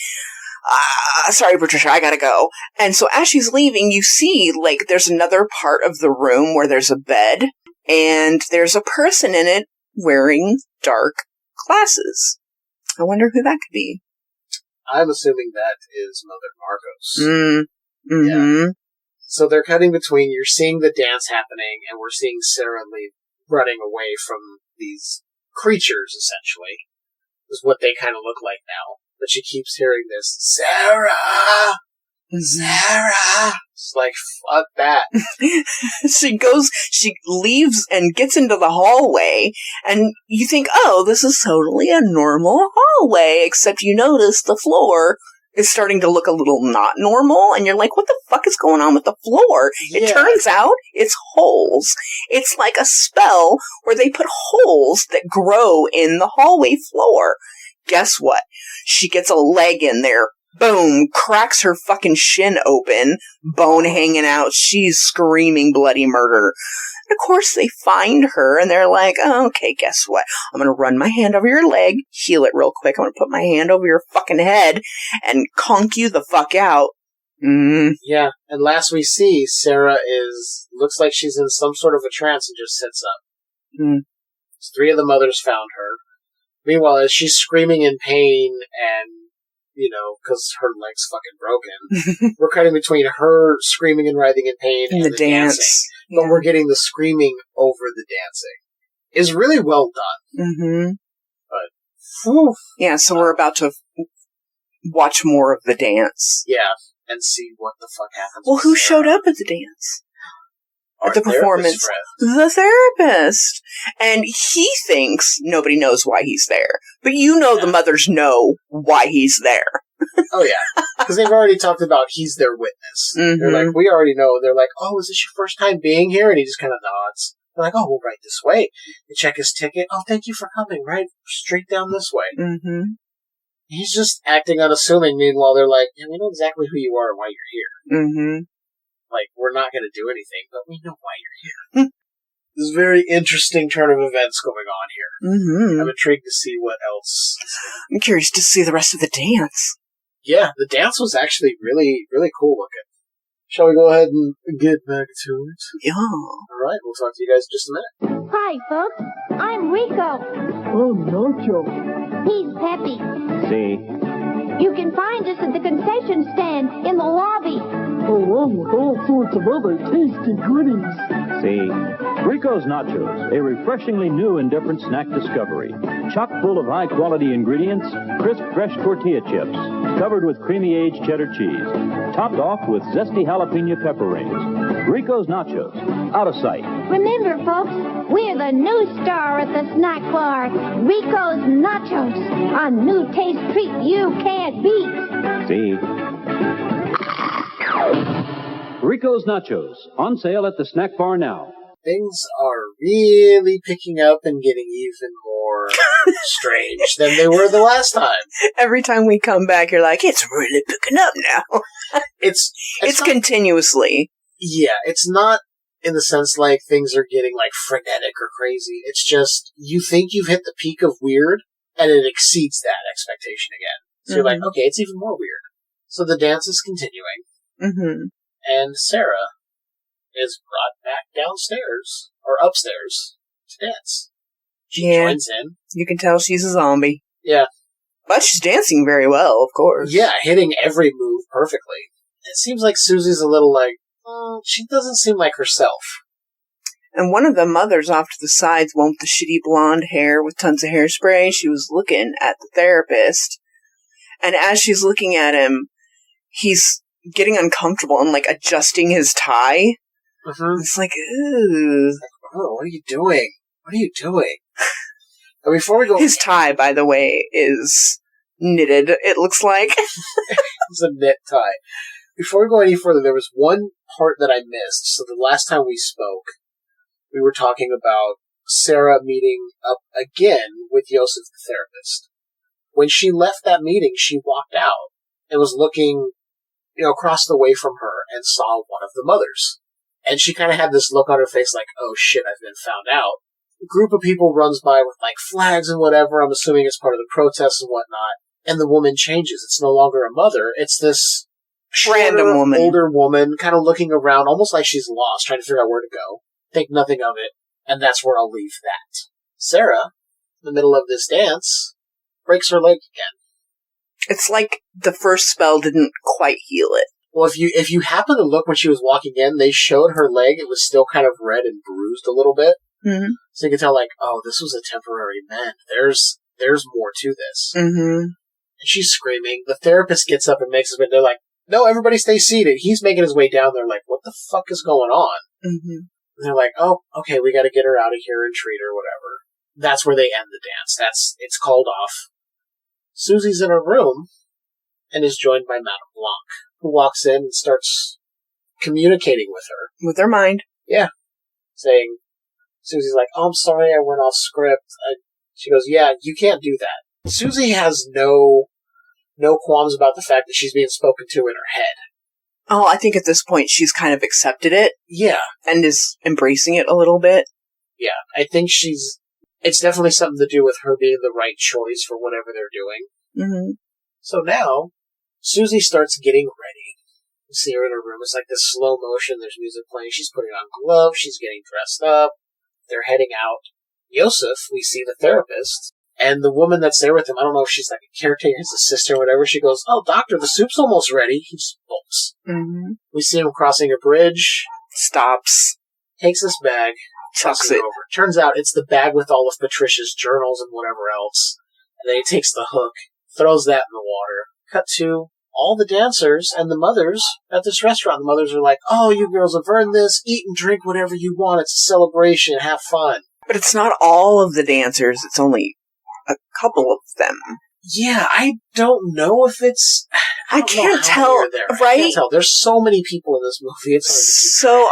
Sorry, Patricia, I gotta go. And so as she's leaving, you see, like, there's another part of the room where there's a bed, and there's a person in it wearing dark glasses. I wonder who that could be. I'm assuming that is Mother Markos. Mm-hmm. Yeah. So they're cutting between, you're seeing the dance happening, and we're seeing Sarah Lee running away from these creatures, essentially, is what they kind of look like now. But she keeps hearing this, Sarah! Sarah! It's like, fuck that. She leaves and gets into the hallway, and you think, oh, this is totally a normal hallway, except you notice the floor is starting to look a little not normal, and you're like, what the fuck is going on with the floor? It turns out it's holes. It's like a spell where they put holes that grow in the hallway floor. Guess what? She gets a leg in there Boom, cracks her fucking shin open, bone hanging out, she's screaming bloody murder. And of course they find her and they're like, oh, okay, guess what? I'm gonna run my hand over your leg, heal it real quick, I'm gonna put my hand over your fucking head and conk you the fuck out. Yeah, and last we see, Sarah looks like she's in some sort of a trance and just sits up. Three of the mothers found her. Meanwhile, as she's screaming in pain and, because her leg's fucking broken, we're cutting between her screaming and writhing in pain and the dancing. Yeah. But we're getting the screaming over the dancing. It's really well done. But, whew. Yeah, so we're about to watch more of the dance. Yeah, and see what the fuck happens. Well, who showed up at the dance? At the performance? The therapist. And he thinks nobody knows why he's there. But the mothers know why he's there. Oh, yeah. Because they've already talked about he's their witness. They're like, we already know. They're like, oh, is this your first time being here? And he just kind of nods. They're like, oh, we'll right this way. They check his ticket. Oh, thank you for coming. Right straight down this way. He's just acting unassuming. Meanwhile, they're like, yeah, we know exactly who you are and why you're here. Like, we're not going to do anything, but we know why you're here. There's a very interesting turn of events going on here. I'm intrigued to see what else. I'm curious to see the rest of the dance. Yeah, the dance was actually really, really cool looking. Shall we go ahead and get back to it? Yeah. Alright, we'll talk to you guys in just a minute. Hi, folks. I'm Rico. Oh, Nacho. He's Peppy. See? You can find us at the concession stand in the lobby. Along with all sorts of other tasty goodies. See? Rico's Nachos, a refreshingly new and different snack discovery. Chock full of high-quality ingredients, crisp fresh tortilla chips, covered with creamy aged cheddar cheese, topped off with zesty jalapeno pepper rings. Rico's Nachos, out of sight. Remember, folks, we're the new star at the snack bar, Rico's Nachos, a new taste treat you can't beat. See? Rico's Nachos, on sale at the snack bar now. Things are really picking up and getting even more strange than they were the last time. Every time we come back, you're like, it's really picking up now. It's not, continuously. Yeah, it's not in the sense like things are getting like frenetic or crazy. It's just, you think you've hit the peak of weird, and it exceeds that expectation again. So you're like, okay, it's even more weird. So the dance is continuing. And Sarah is brought back downstairs, or upstairs, to dance. She joins in. You can tell she's a zombie. Yeah. But she's dancing very well, of course. Yeah, hitting every move perfectly. It seems like Susie's a little like, she doesn't seem like herself. And one of the mothers off to the sides, one with the shitty blonde hair with tons of hairspray, she was looking at the therapist. And as she's looking at him, he's getting uncomfortable and like adjusting his tie. It's like, ooh. Oh, what are you doing? What are you doing? And before we go, his tie, by the way, is knitted. It looks like it's a knit tie. Before we go any further, there was one part that I missed. So the last time we spoke, we were talking about Sarah meeting up again with Joseph the therapist. When she left that meeting, she walked out and was looking, across the way from her and saw one of the mothers. And she kind of had this look on her face like, oh shit, I've been found out. A group of people runs by with like flags and whatever. I'm assuming it's part of the protests and whatnot. And the woman changes. It's no longer a mother. It's this random woman, older woman, kind of looking around, almost like she's lost, trying to figure out where to go. Think nothing of it. And that's where I'll leave that. Sarah, in the middle of this dance, breaks her leg again. It's like the first spell didn't quite heal it. Well, if you happen to look when she was walking in, they showed her leg. It was still kind of red and bruised a little bit. So you can tell, like, oh, this was a temporary mend. There's more to this. And she's screaming. The therapist gets up and makes his way. They're like, no, everybody stay seated. He's making his way down. They're like, what the fuck is going on? And they're like, oh, okay, we got to get her out of here and treat her, whatever. That's where they end the dance. It's called off. Susie's in her room and is joined by Madame Blanc, who walks in and starts communicating with her. With her mind. Yeah. Saying, Susie's like, oh, I'm sorry I went off script. She goes, yeah, you can't do that. Susie has no no qualms about the fact that she's being spoken to in her head. Oh, I think at this point she's kind of accepted it. Yeah. And is embracing it a little bit. Yeah, I think it's definitely something to do with her being the right choice for whatever they're doing. Mm-hmm. So now, Susie starts getting ready. You see her in her room. It's like this slow motion. There's music playing. She's putting on gloves. She's getting dressed up. They're heading out. Yosef, we see the therapist, and the woman that's there with him, I don't know if she's like a caretaker, his assistant or whatever, she goes, "Oh, doctor, the soup's almost ready." He just bolts. Mm-hmm. We see him crossing a bridge. Stops. Takes this bag. Chucks it over. Turns out it's the bag with all of Patricia's journals and whatever else. And then he takes the hook, throws that in the water. Cut to all the dancers and the mothers at this restaurant. The mothers are like, "Oh, you girls have earned this. Eat and drink whatever you want. It's a celebration. Have fun." But it's not all of the dancers. It's only a couple of them. Yeah, I don't know if it's... I can't tell, right? I can't tell. There's so many people in this movie. It's so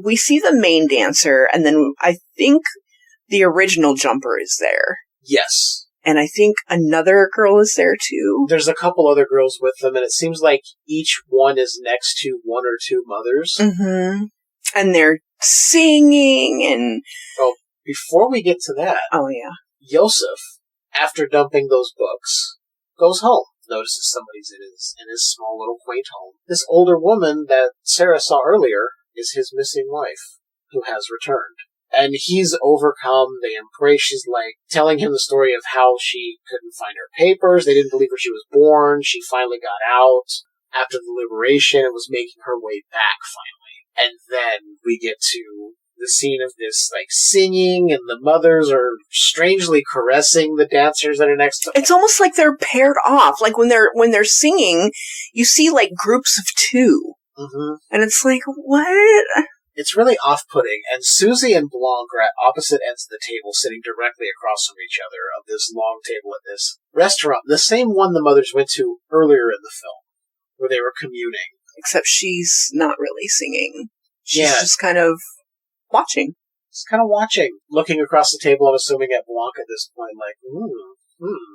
we see the main dancer, and then I think the original jumper is there. Yes. And I think another girl is there too. There's a couple other girls with them, and it seems like each one is next to one or two mothers. Mm-hmm. And they're singing and... Oh, before we get to that... Oh, yeah. Yosef, after dumping those books, goes home. Notices somebody's in his small little quaint home. This older woman that Sarah saw earlier is his missing wife, who has returned. And he's overcome. They embrace. She's like telling him the story of how she couldn't find her papers. They didn't believe her she was born. She finally got out after the liberation and was making her way back finally. And then we get to the scene of this like singing, and the mothers are strangely caressing the dancers that are next to them. It's almost like they're paired off. Like when they're singing, you see like groups of two. Mm-hmm. And it's like, what? It's really off-putting, and Susie and Blanc are at opposite ends of the table, sitting directly across from each other of this long table at this restaurant, the same one the mothers went to earlier in the film, where they were communing. Except she's not really singing. She's just kind of watching. Just kind of watching, looking across the table, I'm assuming at Blanc at this point, like,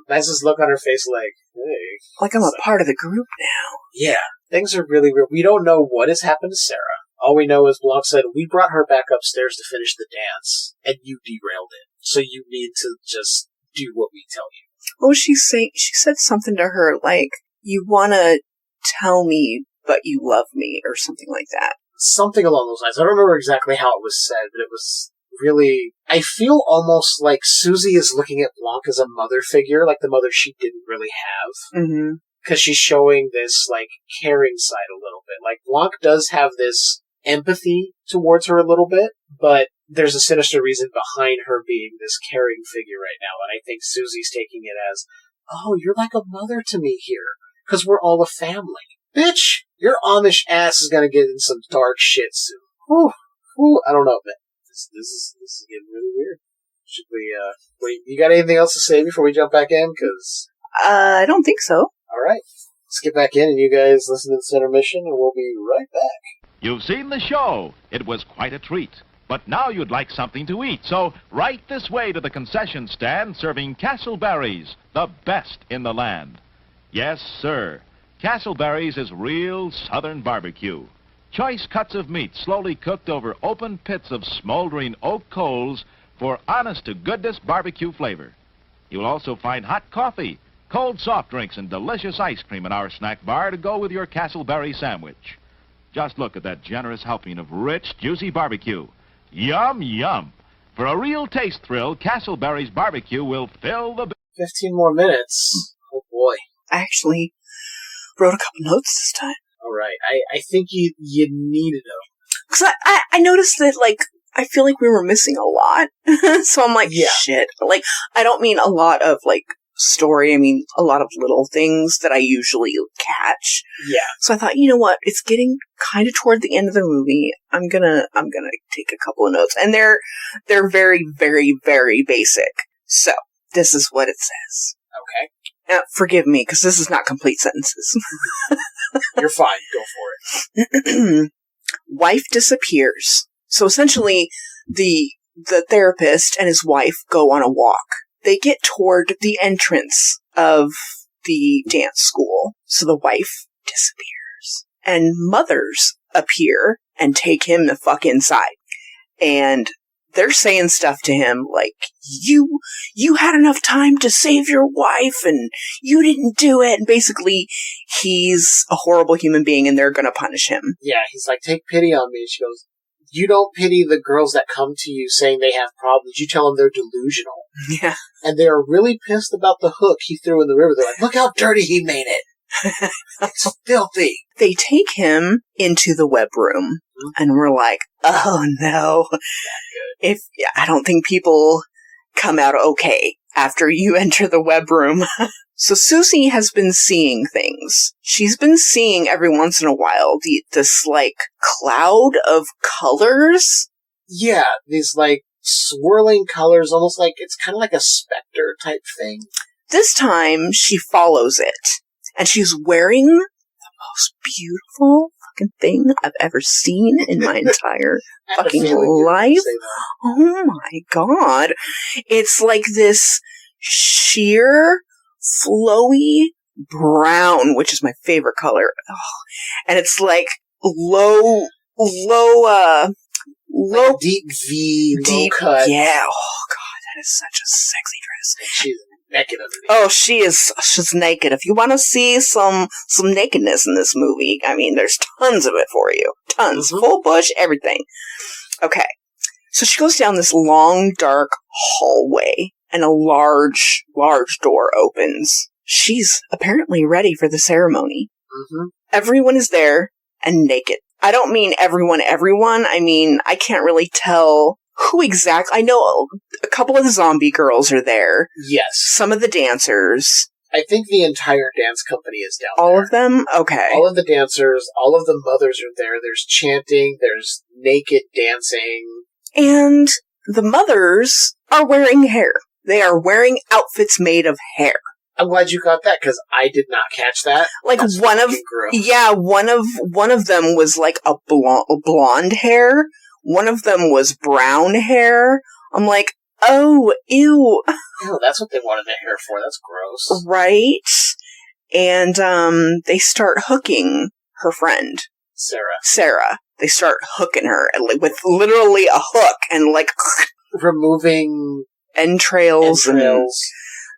nice this look on her face, like, hey. Like I'm a part of the group now. Yeah, things are really weird. We don't know what has happened to Sarah. All we know is Blanc said, "We brought her back upstairs to finish the dance, and you derailed it. So you need to just do what we tell you." What was she saying? She said something to her like, "You want to tell me, but you love me," or something like that. Something along those lines. I don't remember exactly how it was said, but it was really... I feel almost like Susie is looking at Blanc as a mother figure, like the mother she didn't really have. Mm-hmm. Because she's showing this, like, caring side a little bit. Like, Blanc does have this empathy towards her a little bit, but there's a sinister reason behind her being this caring figure right now, and I think Susie's taking it as, "Oh, you're like a mother to me here, because we're all a family." Bitch, your Amish ass is gonna get in some dark shit soon. Whew, I don't know, man. This is getting really weird. Should we, wait, you got anything else to say before we jump back in? Because I don't think so. Alright, let's get back in, and you guys listen to this intermission, and we'll be right back. You've seen the show. It was quite a treat. But now you'd like something to eat, so right this way to the concession stand serving Castleberries, the best in the land. Yes, sir. Castleberries is real southern barbecue. Choice cuts of meat slowly cooked over open pits of smoldering oak coals for honest-to-goodness barbecue flavor. You'll also find hot coffee, cold soft drinks, and delicious ice cream in our snack bar to go with your Castleberry sandwich. Just look at that generous helping of rich, juicy barbecue. Yum, yum. For a real taste thrill, Castleberry's barbecue will fill the... 15 more minutes. Oh, boy. I actually wrote a couple notes this time. All right. I think you needed them. Because I noticed that, like, I feel like we were missing a lot. So I'm like, shit. Like, I don't mean a lot of, like, story. I mean, a lot of little things that I usually catch. Yeah. So I thought, you know what? It's getting kind of toward the end of the movie. I'm gonna take a couple of notes, and they're very, very, very basic. So this is what it says. Okay. Now, forgive me, because this is not complete sentences. You're fine. Go for it. Wife disappears. So essentially, the therapist and his wife go on a walk. They get toward the entrance of the dance school. So the wife disappears. And mothers appear and take him the fuck inside. And they're saying stuff to him like, you had enough time to save your wife and you didn't do it. And basically, he's a horrible human being and they're going to punish him. Yeah, he's like, take pity on me. And she goes, you don't pity the girls that come to you saying they have problems. You tell them they're delusional. Yeah. And they're really pissed about the hook he threw in the river. They're like, look how dirty he made it. It's filthy. They take him into the web room, and we're like, oh no. I don't think people come out okay after you enter the web room. So Susie has been seeing things. She's been seeing every once in a while this like cloud of colors. Yeah, these like swirling colors, almost like it's kind of like a specter type thing. This time she follows it, and she's wearing the most beautiful fucking thing I've ever seen in my entire fucking life. Oh my god. It's like this sheer, flowy brown, which is my favorite color. Oh. And it's like low, like deep V, low cut. Yeah. Oh god, that is such a sexy dress. She's naked underneath. Oh, she's naked. If you want to see some nakedness in this movie, I mean, there's tons of it for you. Tons. Mm-hmm. Full bush, everything. Okay. So she goes down this long, dark hallway, and a large door opens. She's apparently ready for the ceremony. Mm-hmm. Everyone is there and naked. I don't mean everyone. I mean, I can't really tell who exactly. I know a couple of the zombie girls are there. Yes. Some of the dancers. I think the entire dance company is down there. All of them? Okay. All of the dancers, all of the mothers are there. There's chanting, there's naked dancing. And the mothers are wearing hair. They are wearing outfits made of hair. I'm glad you got that, because I did not catch that. Like That's one of them was like a blonde hair. One of them was brown hair. I'm like, oh, ew. Ew, that's what they wanted the hair for. That's gross. Right? And they start hooking her friend. Sarah. They start hooking her with literally a hook and like removing entrails.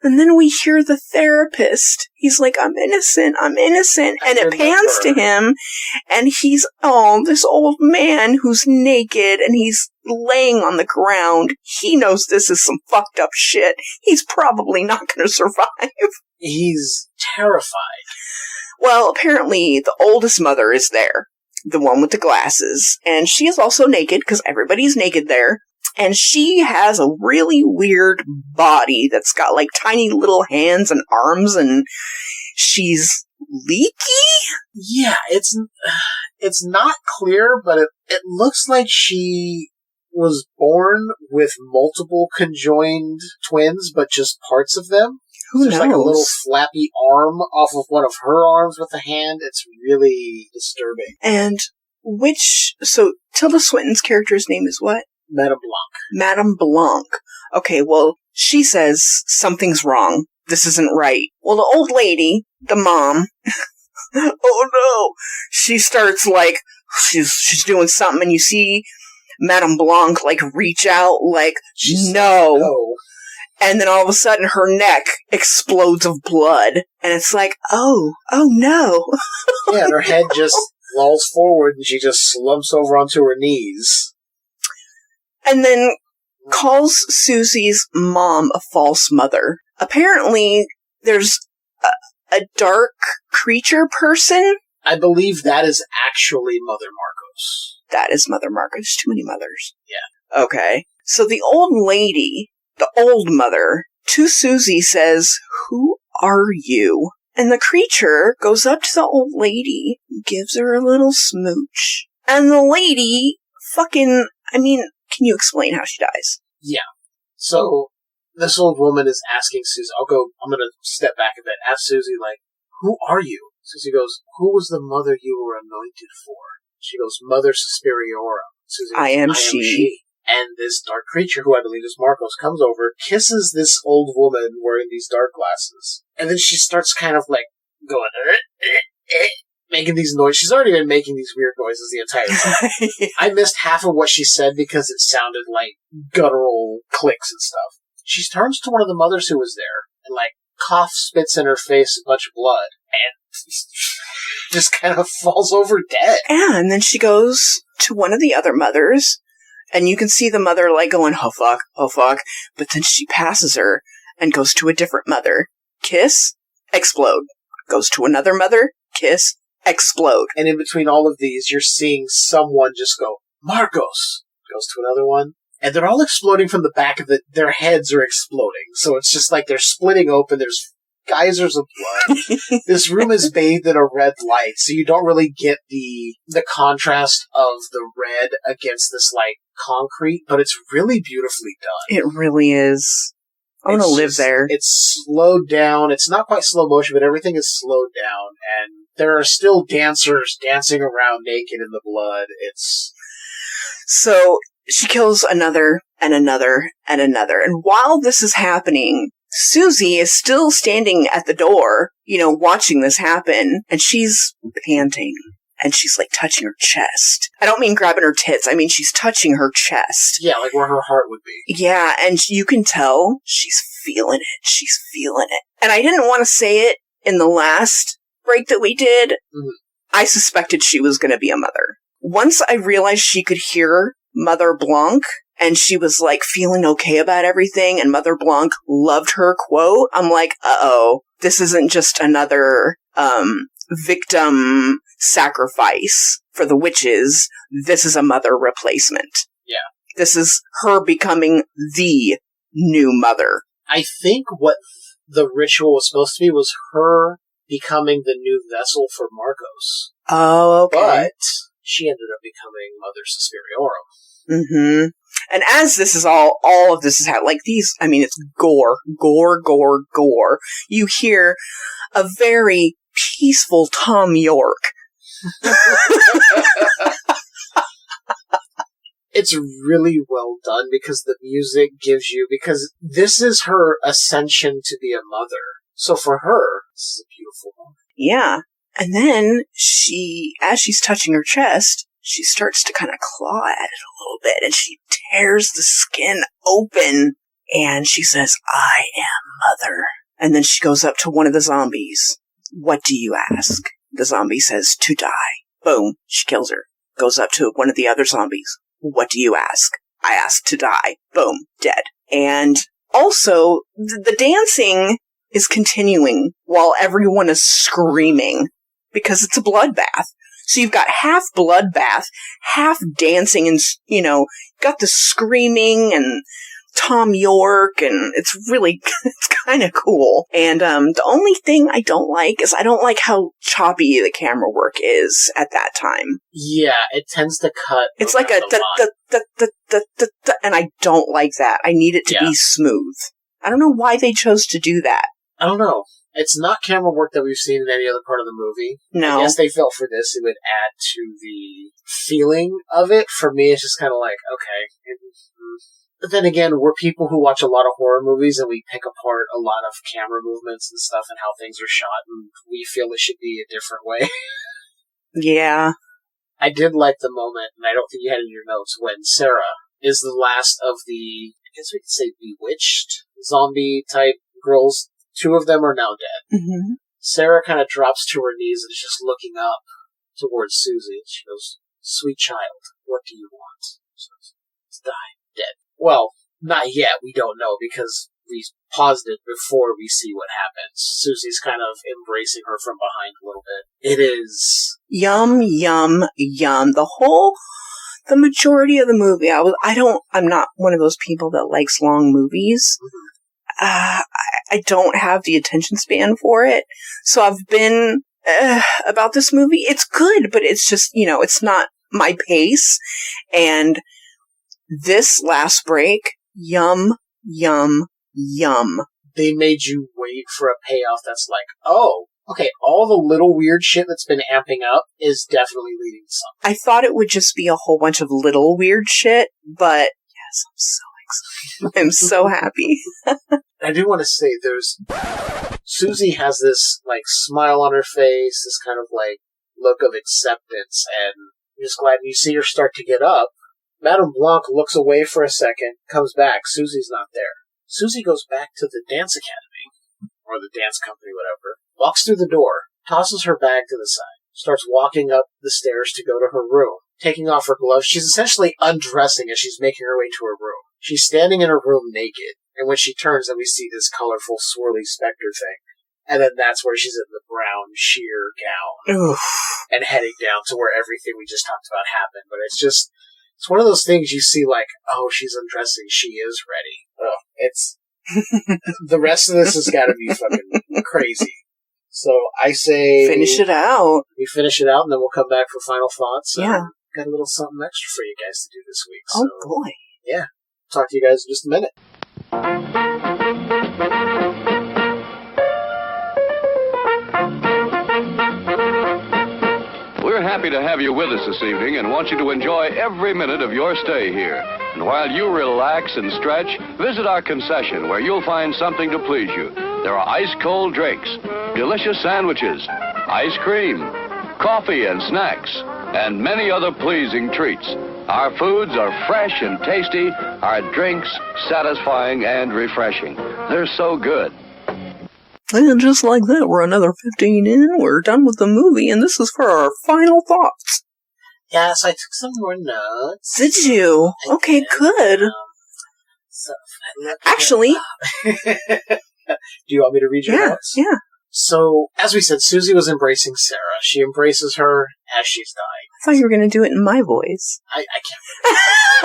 And then we hear the therapist. He's like, I'm innocent. And it pans to him, and he's, this old man who's naked, and he's laying on the ground. He knows this is some fucked up shit. He's probably not going to survive. He's terrified. Well, apparently the oldest mother is there, the one with the glasses, and she is also naked, because everybody's naked there. And she has a really weird body that's got like tiny little hands and arms, and she's leaky? Yeah, it's not clear, but it looks like she was born with multiple conjoined twins, but just parts of them. There's like a little flappy arm off of one of her arms with a hand. It's really disturbing. And so Tilda Swinton's character's name is what? Madame Blanc. Okay, well, she says something's wrong. This isn't right. Well, the old lady, the mom, oh no, she starts like, she's doing something, and you see Madame Blanc like reach out like, no. And then all of a sudden her neck explodes of blood, and it's like, oh no. Yeah, and her head just lolls forward, and she just slumps over onto her knees. And then calls Susie's mom a false mother. Apparently, there's a dark creature person. I believe that is actually Mother Markos. That is Mother Markos. Too many mothers. Yeah. Okay. So the old lady, the old mother, to Susie says, "Who are you?" And the creature goes up to the old lady, gives her a little smooch. And the lady can you explain how she dies? Yeah. So, this old woman is asking Susie, I'm going to step back a bit, ask Susie, like, who are you? Susie goes, who was the mother you were anointed for? She goes, Mother Suspiriorum. Susie goes, I am she. And this dark creature, who I believe is Markos, comes over, kisses this old woman wearing these dark glasses. And then she starts kind of like going, making these noises. She's already been making these weird noises the entire time. Yeah. I missed half of what she said because it sounded like guttural clicks and stuff. She turns to one of the mothers who was there and like coughs, spits in her face a bunch of blood, and just kind of falls over dead. Yeah, and then she goes to one of the other mothers, and you can see the mother like going, oh fuck, but then she passes her and goes to a different mother. Kiss, explode. Goes to another mother, kiss, explode. And in between all of these, you're seeing someone just go, Markos! Goes to another one. And they're all exploding from the back of their heads are exploding. So it's just like they're splitting open, there's geysers of blood. This room is bathed in a red light, so you don't really get the contrast of the red against this like concrete, but it's really beautifully done. It really is. I want to live there. It's slowed down. It's not quite slow motion, but everything is slowed down, and there are still dancers dancing around naked in the blood. So she kills another and another and another. And while this is happening, Susie is still standing at the door, watching this happen, and she's panting. And she's like touching her chest. I don't mean grabbing her tits. I mean she's touching her chest. Yeah, like where her heart would be. Yeah, and you can tell she's feeling it. She's feeling it. And I didn't want to say it in the last break that we did. Mm-hmm. I suspected she was going to be a mother. Once I realized she could hear Mother Blanc, and she was like feeling okay about everything, and Mother Blanc loved her quote, I'm like, uh-oh, this isn't just another victim sacrifice for the witches. This is a mother replacement. Yeah. This is her becoming the new mother. I think what the ritual was supposed to be was her becoming the new vessel for Markos. Oh, okay. But she ended up becoming Mother Suspiriorum. Mm-hmm. And as this is all of this is happening, like these, I mean, it's gore. You hear a very peaceful Tom York. It's really well done because the music gives you, because this is her ascension to be a mother. So for her, this is a beautiful moment. Yeah. And then as she's touching her chest, she starts to kind of claw at it a little bit, and she tears the skin open, and she says, I am mother. And then she goes up to one of the zombies. What do you ask? The zombie says, to die. Boom. She kills her. Goes up to one of the other zombies. What do you ask? I ask to die. Boom. Dead. And also, the dancing is continuing while everyone is screaming because it's a bloodbath. So you've got half bloodbath, half dancing, and, got the screaming and Tom York, and it's kind of cool. And the only thing I don't like is I don't like how choppy the camera work is at that time. Yeah, it tends to cut. It's like a and I don't like that. I need it to be smooth. I don't know why they chose to do that. I don't know. It's not camera work that we've seen in any other part of the movie. No. I guess they felt for this it would add to the feeling of it. For me, it's just kind of like, okay. But then again, we're people who watch a lot of horror movies, and we pick apart a lot of camera movements and stuff and how things are shot, and we feel it should be a different way. Yeah. I did like the moment, and I don't think you had it in your notes, when Sarah is the last of the, I guess we could say bewitched zombie-type girls. 2 of them are now dead. Mm-hmm. Sarah kind of drops to her knees and is just looking up towards Susie. She goes, sweet child, what do you want? She says, die. Dead. Well, not yet. We don't know because we paused it before we see what happens. Susie's kind of embracing her from behind a little bit. It is yum, yum, yum. The majority of the movie, I'm not one of those people that likes long movies. Mm-hmm. I don't have the attention span for it. So I've been about this movie. It's good, but it's just, it's not my pace. And this last break, yum, yum, yum. They made you wait for a payoff that's like, oh, okay, all the little weird shit that's been amping up is definitely leading to something. I thought it would just be a whole bunch of little weird shit, but Yes, I'm so excited. I'm so happy. I do want to say Susie has this, like, smile on her face, this kind of, like, look of acceptance, and I'm just glad you see her start to get up. Madame Blanc looks away for a second, comes back. Susie's not there. Susie goes back to the dance academy, or the dance company, whatever, walks through the door, tosses her bag to the side, starts walking up the stairs to go to her room, taking off her gloves. She's essentially undressing as she's making her way to her room. She's standing in her room naked, and when she turns, then we see this colorful, swirly specter thing. And then that's where she's in the brown, sheer gown. Oof. And heading down to where everything we just talked about happened. But it's one of those things you see like, oh, she's undressing, she is ready. Oh, it's... the rest of this has got to be fucking crazy. So I say... Finish it out. We finish it out, and then we'll come back for final thoughts. Yeah. Got a little something extra for you guys to do this week. Oh, so, boy. Yeah. Talk to you guys in just a minute. We're happy to have you with us this evening and want you to enjoy every minute of your stay here. And while you relax and stretch, visit our concession where you'll find something to please you. There are ice-cold drinks, delicious sandwiches, ice cream, coffee and snacks, and many other pleasing treats. Our foods are fresh and tasty, our drinks satisfying and refreshing. They're so good. And just like that, we're another 15 in, we're done with the movie, and this is for our final thoughts. Yes, I took some more notes. Did you? Okay, good. Actually... Do you want me to read your notes? Yeah. So, as we said, Susie was embracing Sarah. She embraces her as she's dying. I thought you were going to do it in my voice. I can't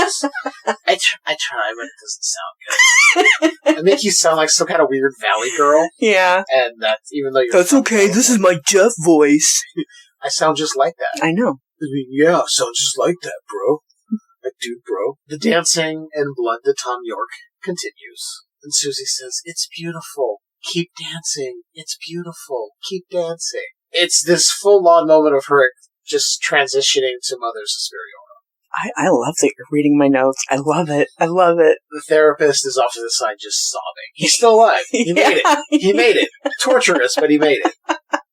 remember. I try, but it doesn't sound good. I make you sound like some kind of weird valley girl. Yeah. And that's even though you're... That's okay, this is my Jeff voice. I sound just like that. I know. I mean, yeah, sound just like that, bro. Like, dude, bro. The dancing and blood to Tom York continues. And Susie says, "It's beautiful. Keep dancing. It's beautiful. Keep dancing." It's this full-on moment of her just transitioning to Mother Suspiria. I love that you're reading my notes. I love it. I love it. The therapist is off to the side just sobbing. He's still alive. He made it. He made it. Torturous, but he made it.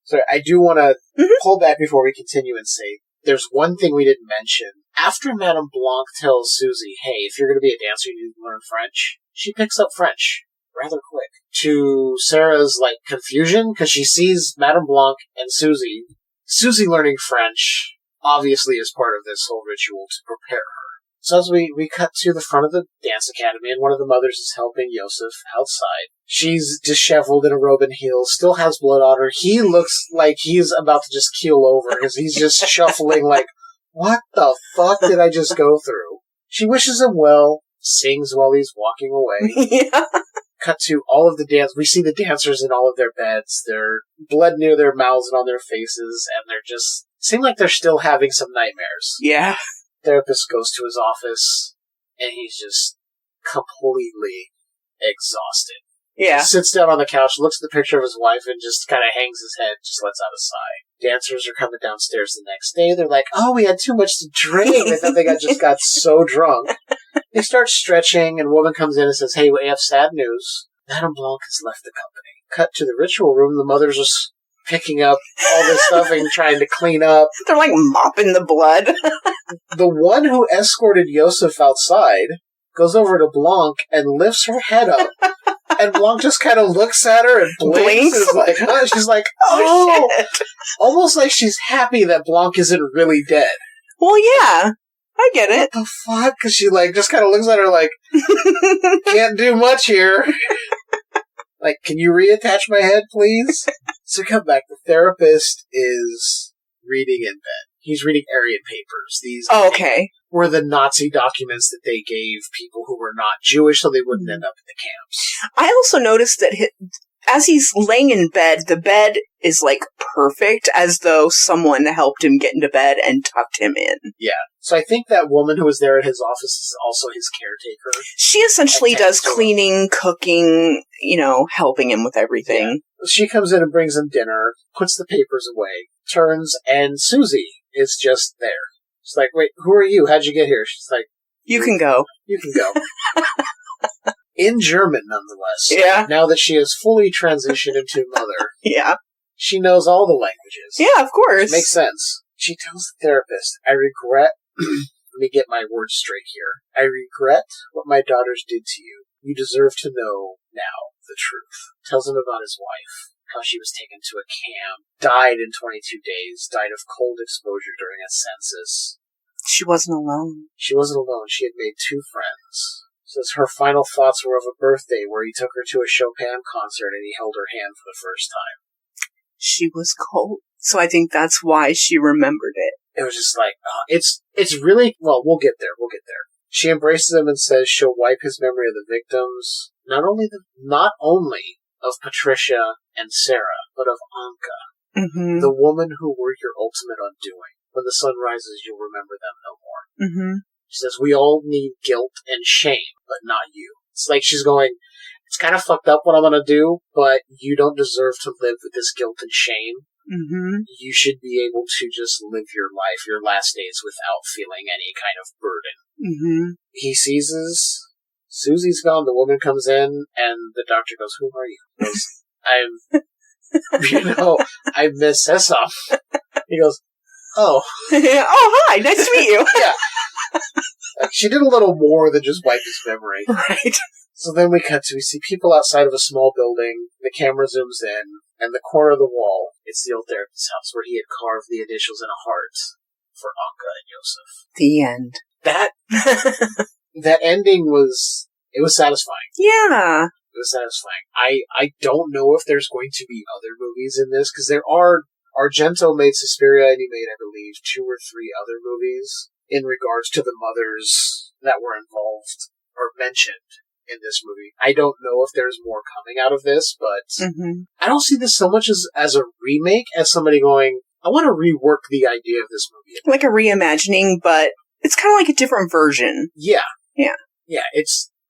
So I do want to pull back before we continue and say, there's one thing we didn't mention. After Madame Blanc tells Susie, hey, if you're going to be a dancer, you need to learn French, she picks up French rather quick. To Sarah's, like, confusion, because she sees Madame Blanc and Susie. Susie learning French, obviously, is part of this whole ritual to prepare her. So as we cut to the front of the dance academy, and one of the mothers is helping Yosef outside. She's disheveled in a robe and heels, still has blood on her. He looks like he's about to just keel over, because he's just shuffling like, what the fuck did I just go through? She wishes him well, sings while he's walking away. Yeah. Cut to all of the dance. We see the dancers in all of their beds. They're bled near their mouths and on their faces, and they're just seem like they're still having some nightmares. Yeah. Therapist goes to his office, and he's just completely exhausted. Yeah. He sits down on the couch, looks at the picture of his wife, and just kind of hangs his head, just lets out a sigh. Dancers are coming downstairs the next day. They're like, oh, we had too much to drink. I thought they just got so drunk. They start stretching, and a woman comes in and says, hey, we have sad news. Madame Blanc has left the company. Cut to the ritual room. The mother's just picking up all this stuff and trying to clean up. They're like mopping the blood. The one who escorted Yosef outside goes over to Blanc and lifts her head up. And Blanc just kind of looks at her and blinks. And is like, huh? She's like, oh, shit. Almost like she's happy that Blanc isn't really dead. Well, yeah, I get it. What the fuck? Because she like just kind of looks at her like, can't do much here. Like, can you reattach my head, please? So come back. The therapist is reading in bed. He's reading Aryan papers. These were the Nazi documents that they gave people who were not Jewish so they wouldn't end up in the camps. I also noticed that as he's laying in bed, the bed is like perfect, as though someone helped him get into bed and tucked him in. Yeah. So I think that woman who was there at his office is also his caretaker. She essentially does cleaning, cooking, helping him with everything. Yeah. She comes in and brings him dinner, puts the papers away, turns, and Susie is just there. She's like, wait, who are you? How'd you get here? She's like, You can go. You can go. In German, nonetheless. Yeah. Now that she has fully transitioned into mother. Yeah. She knows all the languages. Yeah, of course. Which makes sense. She tells the therapist, I regret... Let me get my words straight here. I regret what my daughters did to you. You deserve to know now the truth. Tells him about his wife. How she was taken to a camp. Died in 22 days. Died of cold exposure during a census. She wasn't alone. She wasn't alone. She had made 2 friends. Says her final thoughts were of a birthday where he took her to a Chopin concert and he held her hand for the first time. She was cold. So I think that's why she remembered it. It was just like, it's really, well, we'll get there. She embraces him and says she'll wipe his memory of the victims, not only of Patricia and Sarah, but of Anka, Mm-hmm. the woman who were your ultimate undoing. When the sun rises, you'll remember them no more. Mm-hmm. She says, we all need guilt and shame, but not you. It's like she's going, it's kind of fucked up what I'm going to do, but you don't deserve to live with this guilt and shame. Mm-hmm. You should be able to just live your life, your last days, without feeling any kind of burden. Mm-hmm. He seizes. Susie's gone. The woman comes in, and the doctor goes, "Who are you?" He goes, I'm Miss Sessom. He goes, "Oh, oh, hi, nice to meet you." Yeah. She did a little more than just wipe his memory. Right. So then we see people outside of a small building. The camera zooms in, and the corner of the wall, it's the old therapist's house where he had carved the initials in a heart for Anka and Yosef. The end. That ending was satisfying. Yeah. It was satisfying. I don't know if there's going to be other movies in this, because there are... Argento made Suspiria, and he made, I believe, 2 or 3 other movies in regards to the mothers that were involved or mentioned in this movie. I don't know if there's more coming out of this, but I don't see this so much as a remake as somebody going, I want to rework the idea of this movie. Like a reimagining, but it's kind of like a different version. Yeah. Yeah. Yeah,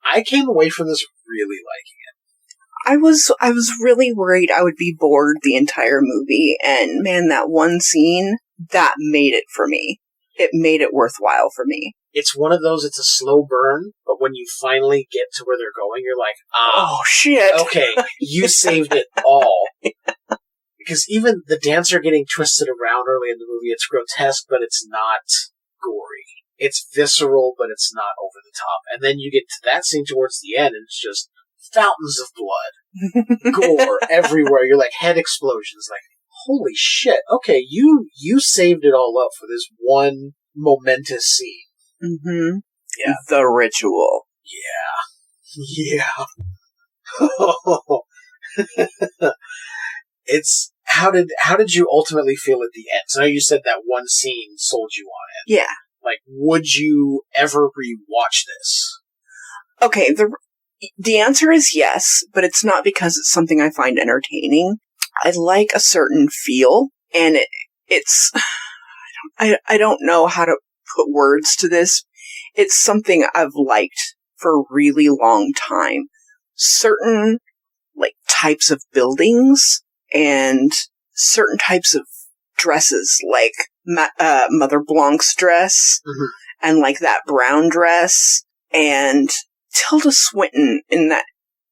I came away from this really liking it. I was really worried I would be bored the entire movie, and man, that one scene, that made it for me. It made it worthwhile for me. It's one of those, it's a slow burn, but when you finally get to where they're going, you're like, oh shit. Okay, you saved it all. Because even the dancer getting twisted around early in the movie, it's grotesque, but it's not gory. It's visceral, but it's not over the top. And then you get to that scene towards the end, and it's just fountains of blood, gore everywhere. You're like, head explosions. Like, holy shit. Okay, you saved it all up for this one momentous scene. Mm-hmm. Yeah. The ritual. Yeah. It's how did you ultimately feel at the end? So now you said that one scene sold you on it. Yeah. Like, would you ever rewatch this? Okay, the answer is yes, but it's not because it's something I find entertaining. I like a certain feel, and I don't know how to put words to this. It's something I've liked for a really long time. Certain, like, types of buildings and certain types of dresses, like Mother Blanc's dress, and like that brown dress, and Tilda Swinton in that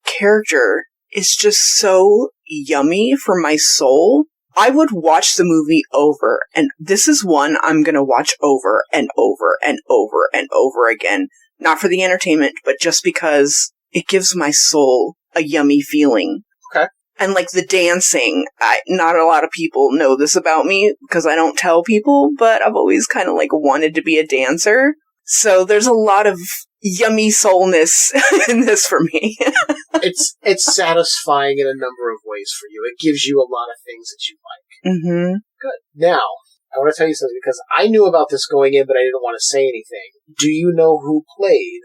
character is just so yummy for my soul. I would watch the movie over, and this is one I'm going to watch over and over and over and over again. Not for the entertainment, but just because it gives my soul a yummy feeling. Okay. And like the dancing, not a lot of people know this about me because I don't tell people, but I've always kind of like wanted to be a dancer. So there's a lot of yummy soulness in this for me. It's satisfying in a number of ways for you. It gives you a lot of things that you like. Mm-hmm. Good. Now, I want to tell you something, because I knew about this going in, but I didn't want to say anything. Do you know who played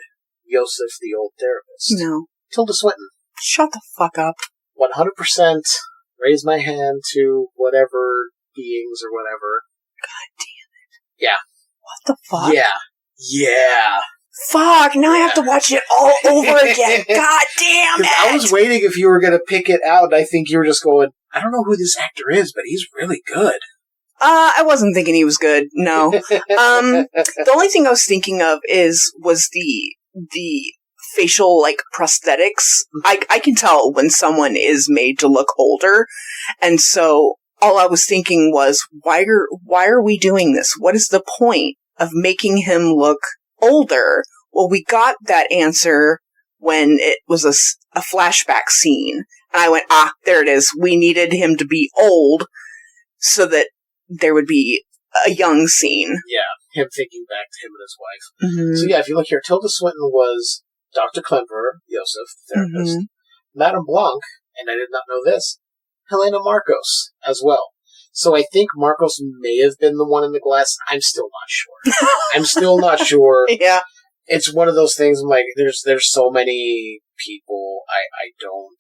Yosef, the old therapist? No. Tilda Swinton. Shut the fuck up. 100% raise my hand to whatever beings or whatever. God damn it. Yeah. What the fuck? Yeah. Fuck, now I have to watch it all over again. God damn it! I was waiting if you were going to pick it out, and I think you were just going, I don't know who this actor is, but he's really good. I wasn't thinking he was good. No. The only thing I was thinking of was the facial, like, prosthetics. I can tell when someone is made to look older. And so all I was thinking was, why are we doing this? What is the point of making him look older? Well, we got that answer when it was a flashback scene. And I went, there it is. We needed him to be old so that there would be a young scene. Yeah, him thinking back to him and his wife. Mm-hmm. So yeah, if you look here, Tilda Swinton was Dr. Klemperer, Joseph, therapist. Mm-hmm. Madame Blanc, and I did not know this, Helena Markos as well. So I think Markos may have been the one in the glass. I'm still not sure. Yeah. It's one of those things. I'm like, there's so many people. I don't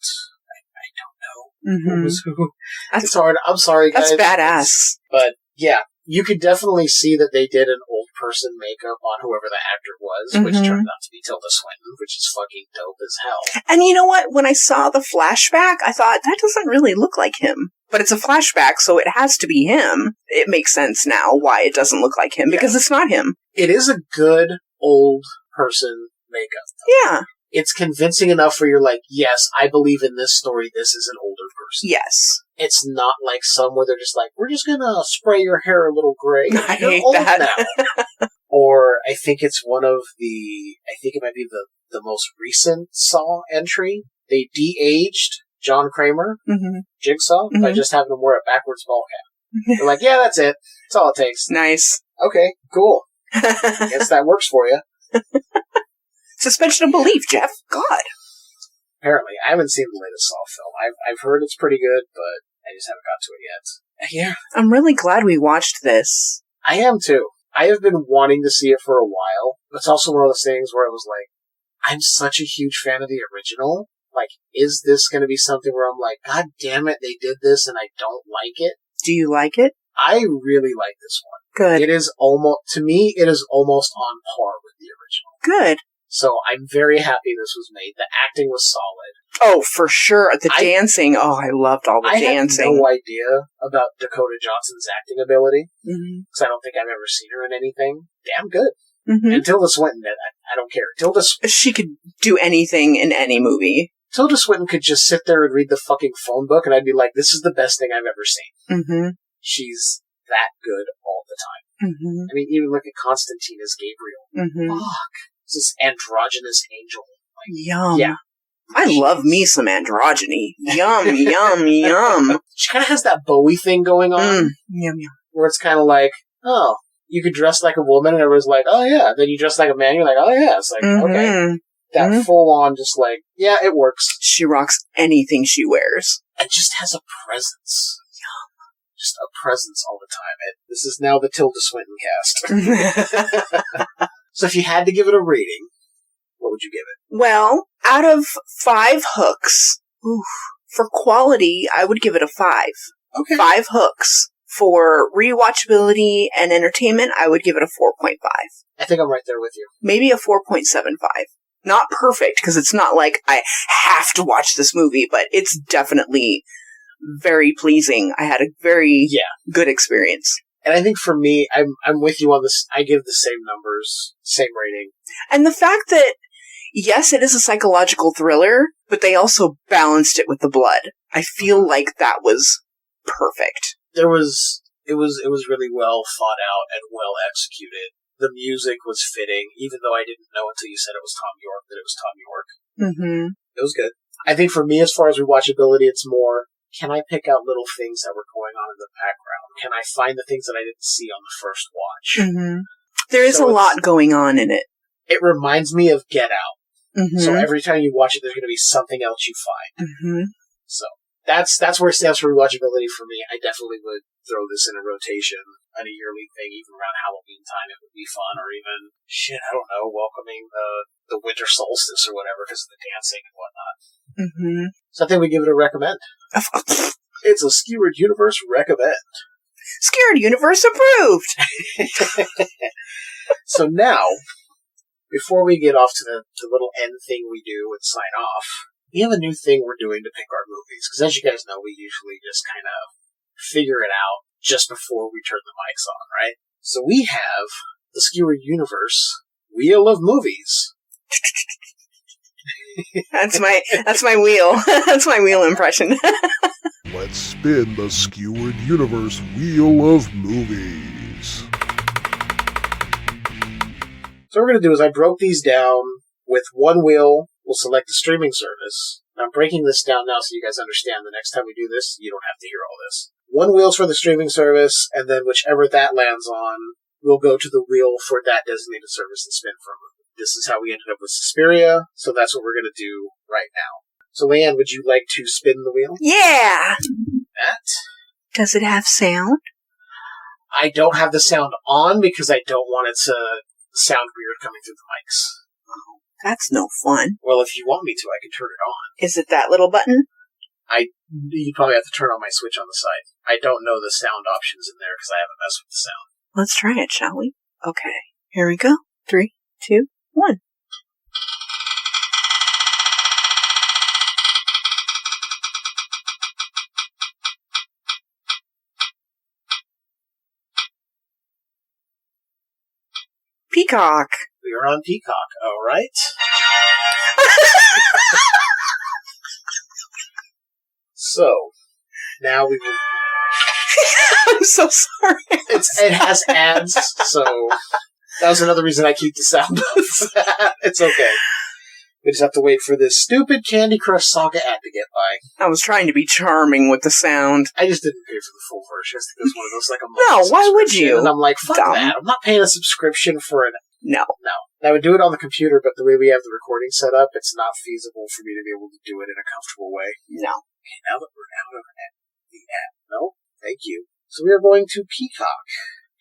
know. Mm-hmm. Who's who. It's hard. I'm sorry, guys. That's badass. But yeah, you could definitely see that they did an old person makeup on whoever the actor was, which turned out to be Tilda Swinton, which is fucking dope as hell. And you know what? When I saw the flashback, I thought, that doesn't really look like him. But it's a flashback, so it has to be him. It makes sense now why it doesn't look like him, because it's not him. It is a good old person makeup, though. Yeah. It's convincing enough where you're like, yes, I believe in this story, this is an older person. Yes. It's not like some where they're just like, we're just gonna spray your hair a little gray. I hate that. Now. Or I think it's I think it might be the most recent Saw entry. They de-aged John Kramer, Jigsaw, by just having him wear a backwards ball cap. They're like, yeah, that's it. That's all it takes. Nice. Okay, cool. Guess that works for you. Suspension of belief, Jeff. God. Apparently. I haven't seen the latest Saw film. I've heard it's pretty good, but I just haven't got to it yet. Yeah. I'm really glad we watched this. I am too. I have been wanting to see it for a while. It's also one of those things where I was like, I'm such a huge fan of the original. Like, is this going to be something where I'm like, God damn it, they did this and I don't like it? Do you like it? I really like this one. Good. It is to me, it is almost on par with the original. Good. So I'm very happy this was made. The acting was solid. Oh, for sure. The dancing. Oh, I loved all the dancing. I had no idea about Dakota Johnson's acting ability. Because I don't think I've ever seen her in anything. Damn good. And Tilda Swinton, I don't care. She could do anything in any movie. Tilda Swinton could just sit there and read the fucking phone book, and I'd be like, this is the best thing I've ever seen. She's that good all the time. I mean, even look at Constantine as Gabriel. Fuck. This androgynous angel. Like, yum. Yeah. I love me some androgyny. Yum, yum, yum. She kind of has that Bowie thing going on. Yum, yum. Where it's kind of like, oh, you could dress like a woman, and everyone's like, oh yeah. Then you dress like a man, you're like, oh yeah. It's like, okay. That full on, just like, yeah, it works. She rocks anything she wears. It just has a presence. Yum. Just a presence all the time. This is now the Tilda Swinton cast. So if you had to give it a rating, what would you give it? Well, out of 5 hooks, for quality, I would give it a 5. Okay. 5 hooks. For rewatchability and entertainment, I would give it a 4.5. I think I'm right there with you. Maybe a 4.75. Not perfect, because it's not like I have to watch this movie, but it's definitely very pleasing. I had a very good experience. And I think for me, I'm with you on this. I give the same numbers, same rating. And the fact that, yes, it is a psychological thriller, but they also balanced it with the blood. I feel like that was perfect. It was really well thought out and well executed. The music was fitting, even though I didn't know until you said it was Tom York that it was Tom York. It was good. I think for me, as far as rewatchability, it's more, can I pick out little things that were going on in the background? Can I find the things that I didn't see on the first watch? There is a lot going on in it. It reminds me of Get Out. So every time you watch it, there's going to be something else you find. So that's where it stands for rewatchability for me. I definitely would throw this in a rotation on a yearly thing, even around Halloween time. It would be fun, or even, I don't know, welcoming the winter solstice or whatever because of the dancing and whatnot. So I think we give it a recommend. It's a Skewered Universe recommend. Skewered Universe approved! So now, before we get off to the little end thing we do and sign off, we have a new thing we're doing to pick our movies. Because as you guys know, we usually just kind of figure it out just before we turn the mics on, right? So we have the Skewered Universe Wheel of Movies. That's my wheel. That's my wheel impression. Let's spin the Skewered Universe Wheel of Movies. So what we're going to do is I broke these down with one wheel. We'll select the streaming service. I'm breaking this down now so you guys understand the next time we do this, you don't have to hear all this. One wheel's for the streaming service, and then whichever that lands on, we'll go to the wheel for that designated service and spin for a movie. This is how we ended up with Suspiria, so that's what we're going to do right now. So, Leanne, would you like to spin the wheel? Yeah! That. Does it have sound? I don't have the sound on because I don't want it to sound weird coming through the mics. Oh, that's no fun. Well, if you want me to, I can turn it on. Is it that little button? You probably have to turn on my switch on the side. I don't know the sound options in there because I haven't messed with the sound. Let's try it, shall we? Okay. Here we go. 3, 2, 1. Peacock. We are on Peacock. All right. So, now we will... I'm so sorry. It has ads, so that was another reason I keep the sound off. It's okay. We just have to wait for this stupid Candy Crush Saga ad to get by. I was trying to be charming with the sound. I just didn't pay for the full version. I think it was one of those, like, a No, why would you? And I'm like, fuck that. I'm not paying a subscription for an... No. I would do it on the computer, but the way we have the recording set up, it's not feasible for me to be able to do it in a comfortable way. No. Okay, now that we're out of the ad. No? Thank you. So we are going to Peacock.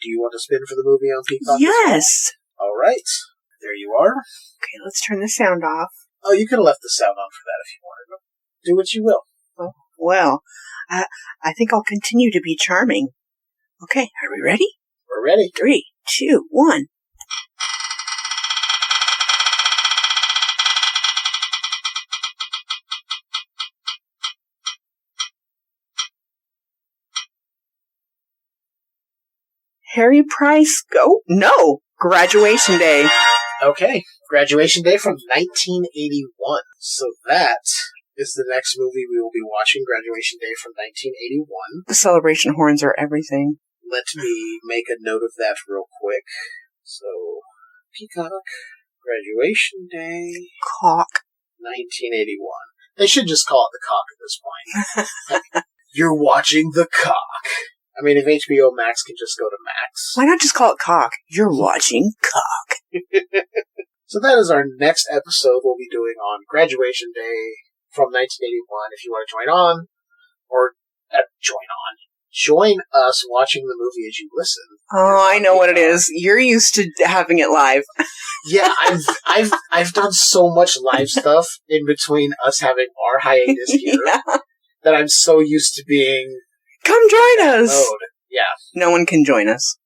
Do you want to spin for the movie on Peacock? Yes. All right. There you are. Okay, let's turn the sound off. Oh, you could have left the sound on for that if you wanted. Do what you will. Oh, well, I think I'll continue to be charming. Okay, are we ready? We're ready. 3, 2, 1. Harry Price go? No! Graduation Day. Okay. Graduation Day from 1981. So that is the next movie we will be watching. Graduation Day from 1981. The celebration horns are everything. Let me make a note of that real quick. So, Peacock, Graduation Day. Cock. 1981. They should just call it the Cock at this point. You're watching the Cock. I mean, if HBO Max can just go to Max. Why not just call it Cock? You're watching Cock. So that is our next episode we'll be doing on Graduation Day from 1981. If you want to join on, or join us watching the movie as you listen. Oh, I know what it is. You're used to having it live. Yeah, I've done so much live stuff in between us having our hiatus here that I'm so used to being. Come join us! Yeah. No one can join us.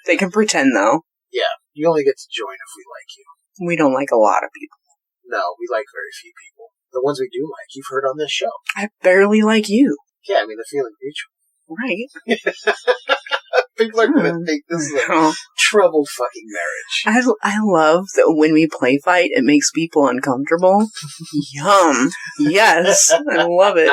They can pretend, though. Yeah, you only get to join if we like you. We don't like a lot of people. No, we like very few people. The ones we do like, you've heard on this show. I barely like you. Yeah, I mean, the feeling mutual. Right. People are going to think this is a troubled fucking marriage. I love that when we play fight, it makes people uncomfortable. Yum. Yes. I love it.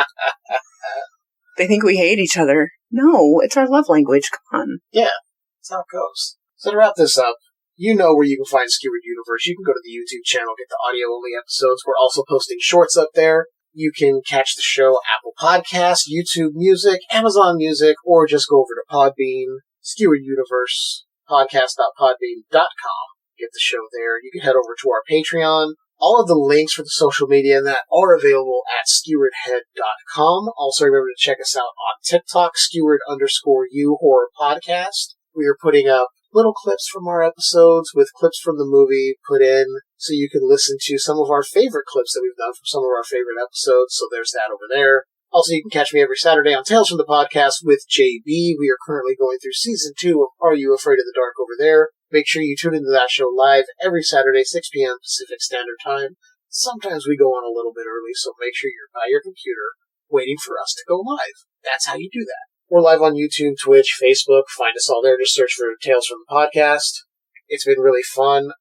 They think we hate each other. No, it's our love language. Come on. Yeah, that's how it goes. So to wrap this up, you know where you can find Skewered Universe. You can go to the YouTube channel, get the audio-only episodes. We're also posting shorts up there. You can catch the show Apple Podcasts, YouTube Music, Amazon Music, or just go over to Podbean, Skewered Universe, podcast.podbean.com. Get the show there. You can head over to our Patreon. All of the links for the social media and that are available at skeweredhead.com. Also, remember to check us out on TikTok, skewered_you horror podcast. We are putting up little clips from our episodes with clips from the movie put in so you can listen to some of our favorite clips that we've done from some of our favorite episodes. So there's that over there. Also, you can catch me every Saturday on Tales from the Podcast with JB. We are currently going through Season 2 of Are You Afraid of the Dark over there. Make sure you tune into that show live every Saturday, 6 p.m. Pacific Standard Time. Sometimes we go on a little bit early, so make sure you're by your computer waiting for us to go live. That's how you do that. We're live on YouTube, Twitch, Facebook. Find us all there. Just search for Tales from the Podcast. It's been really fun.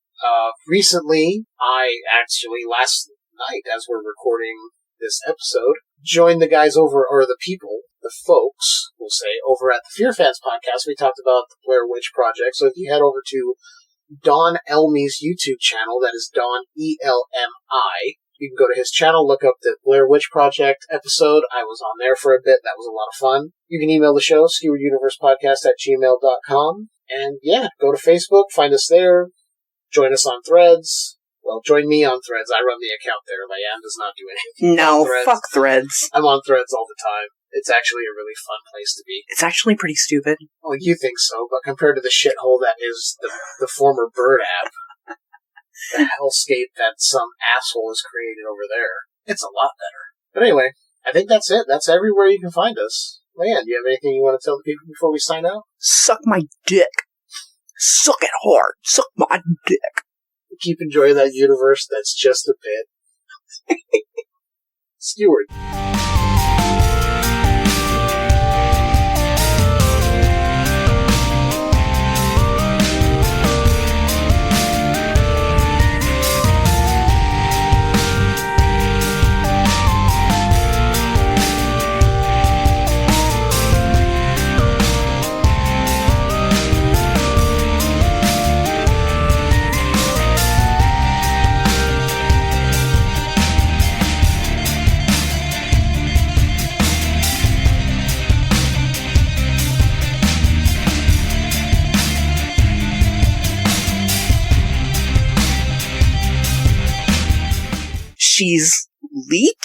Recently, I actually, last night, as we're recording this episode, joined the guys over, or the people, the folks, we'll say, over at the Fear Fans Podcast. We talked about the Blair Witch Project. So if you head over to Don Elmy's YouTube channel, that is Don, E-L-M-I, you can go to his channel, look up the Blair Witch Project episode. I was on there for a bit. That was a lot of fun. You can email the show, skewerduniversepodcast@gmail.com. And yeah, go to Facebook, find us there, join us on Threads. Well, join me on Threads. I run the account there. Leanne does not do anything. No, fuck Threads. I'm on Threads all the time. It's actually a really fun place to be. It's actually pretty stupid. Well, you think so, but compared to the shithole that is the former Bird app, the hellscape that some asshole has created over there, it's a lot better. But anyway, I think that's it. That's everywhere you can find us. Leanne, do you have anything you want to tell the people before we sign out? Suck my dick. Suck it hard. Suck my dick. Keep enjoying that universe that's just a bit. Skewered. She's leaky?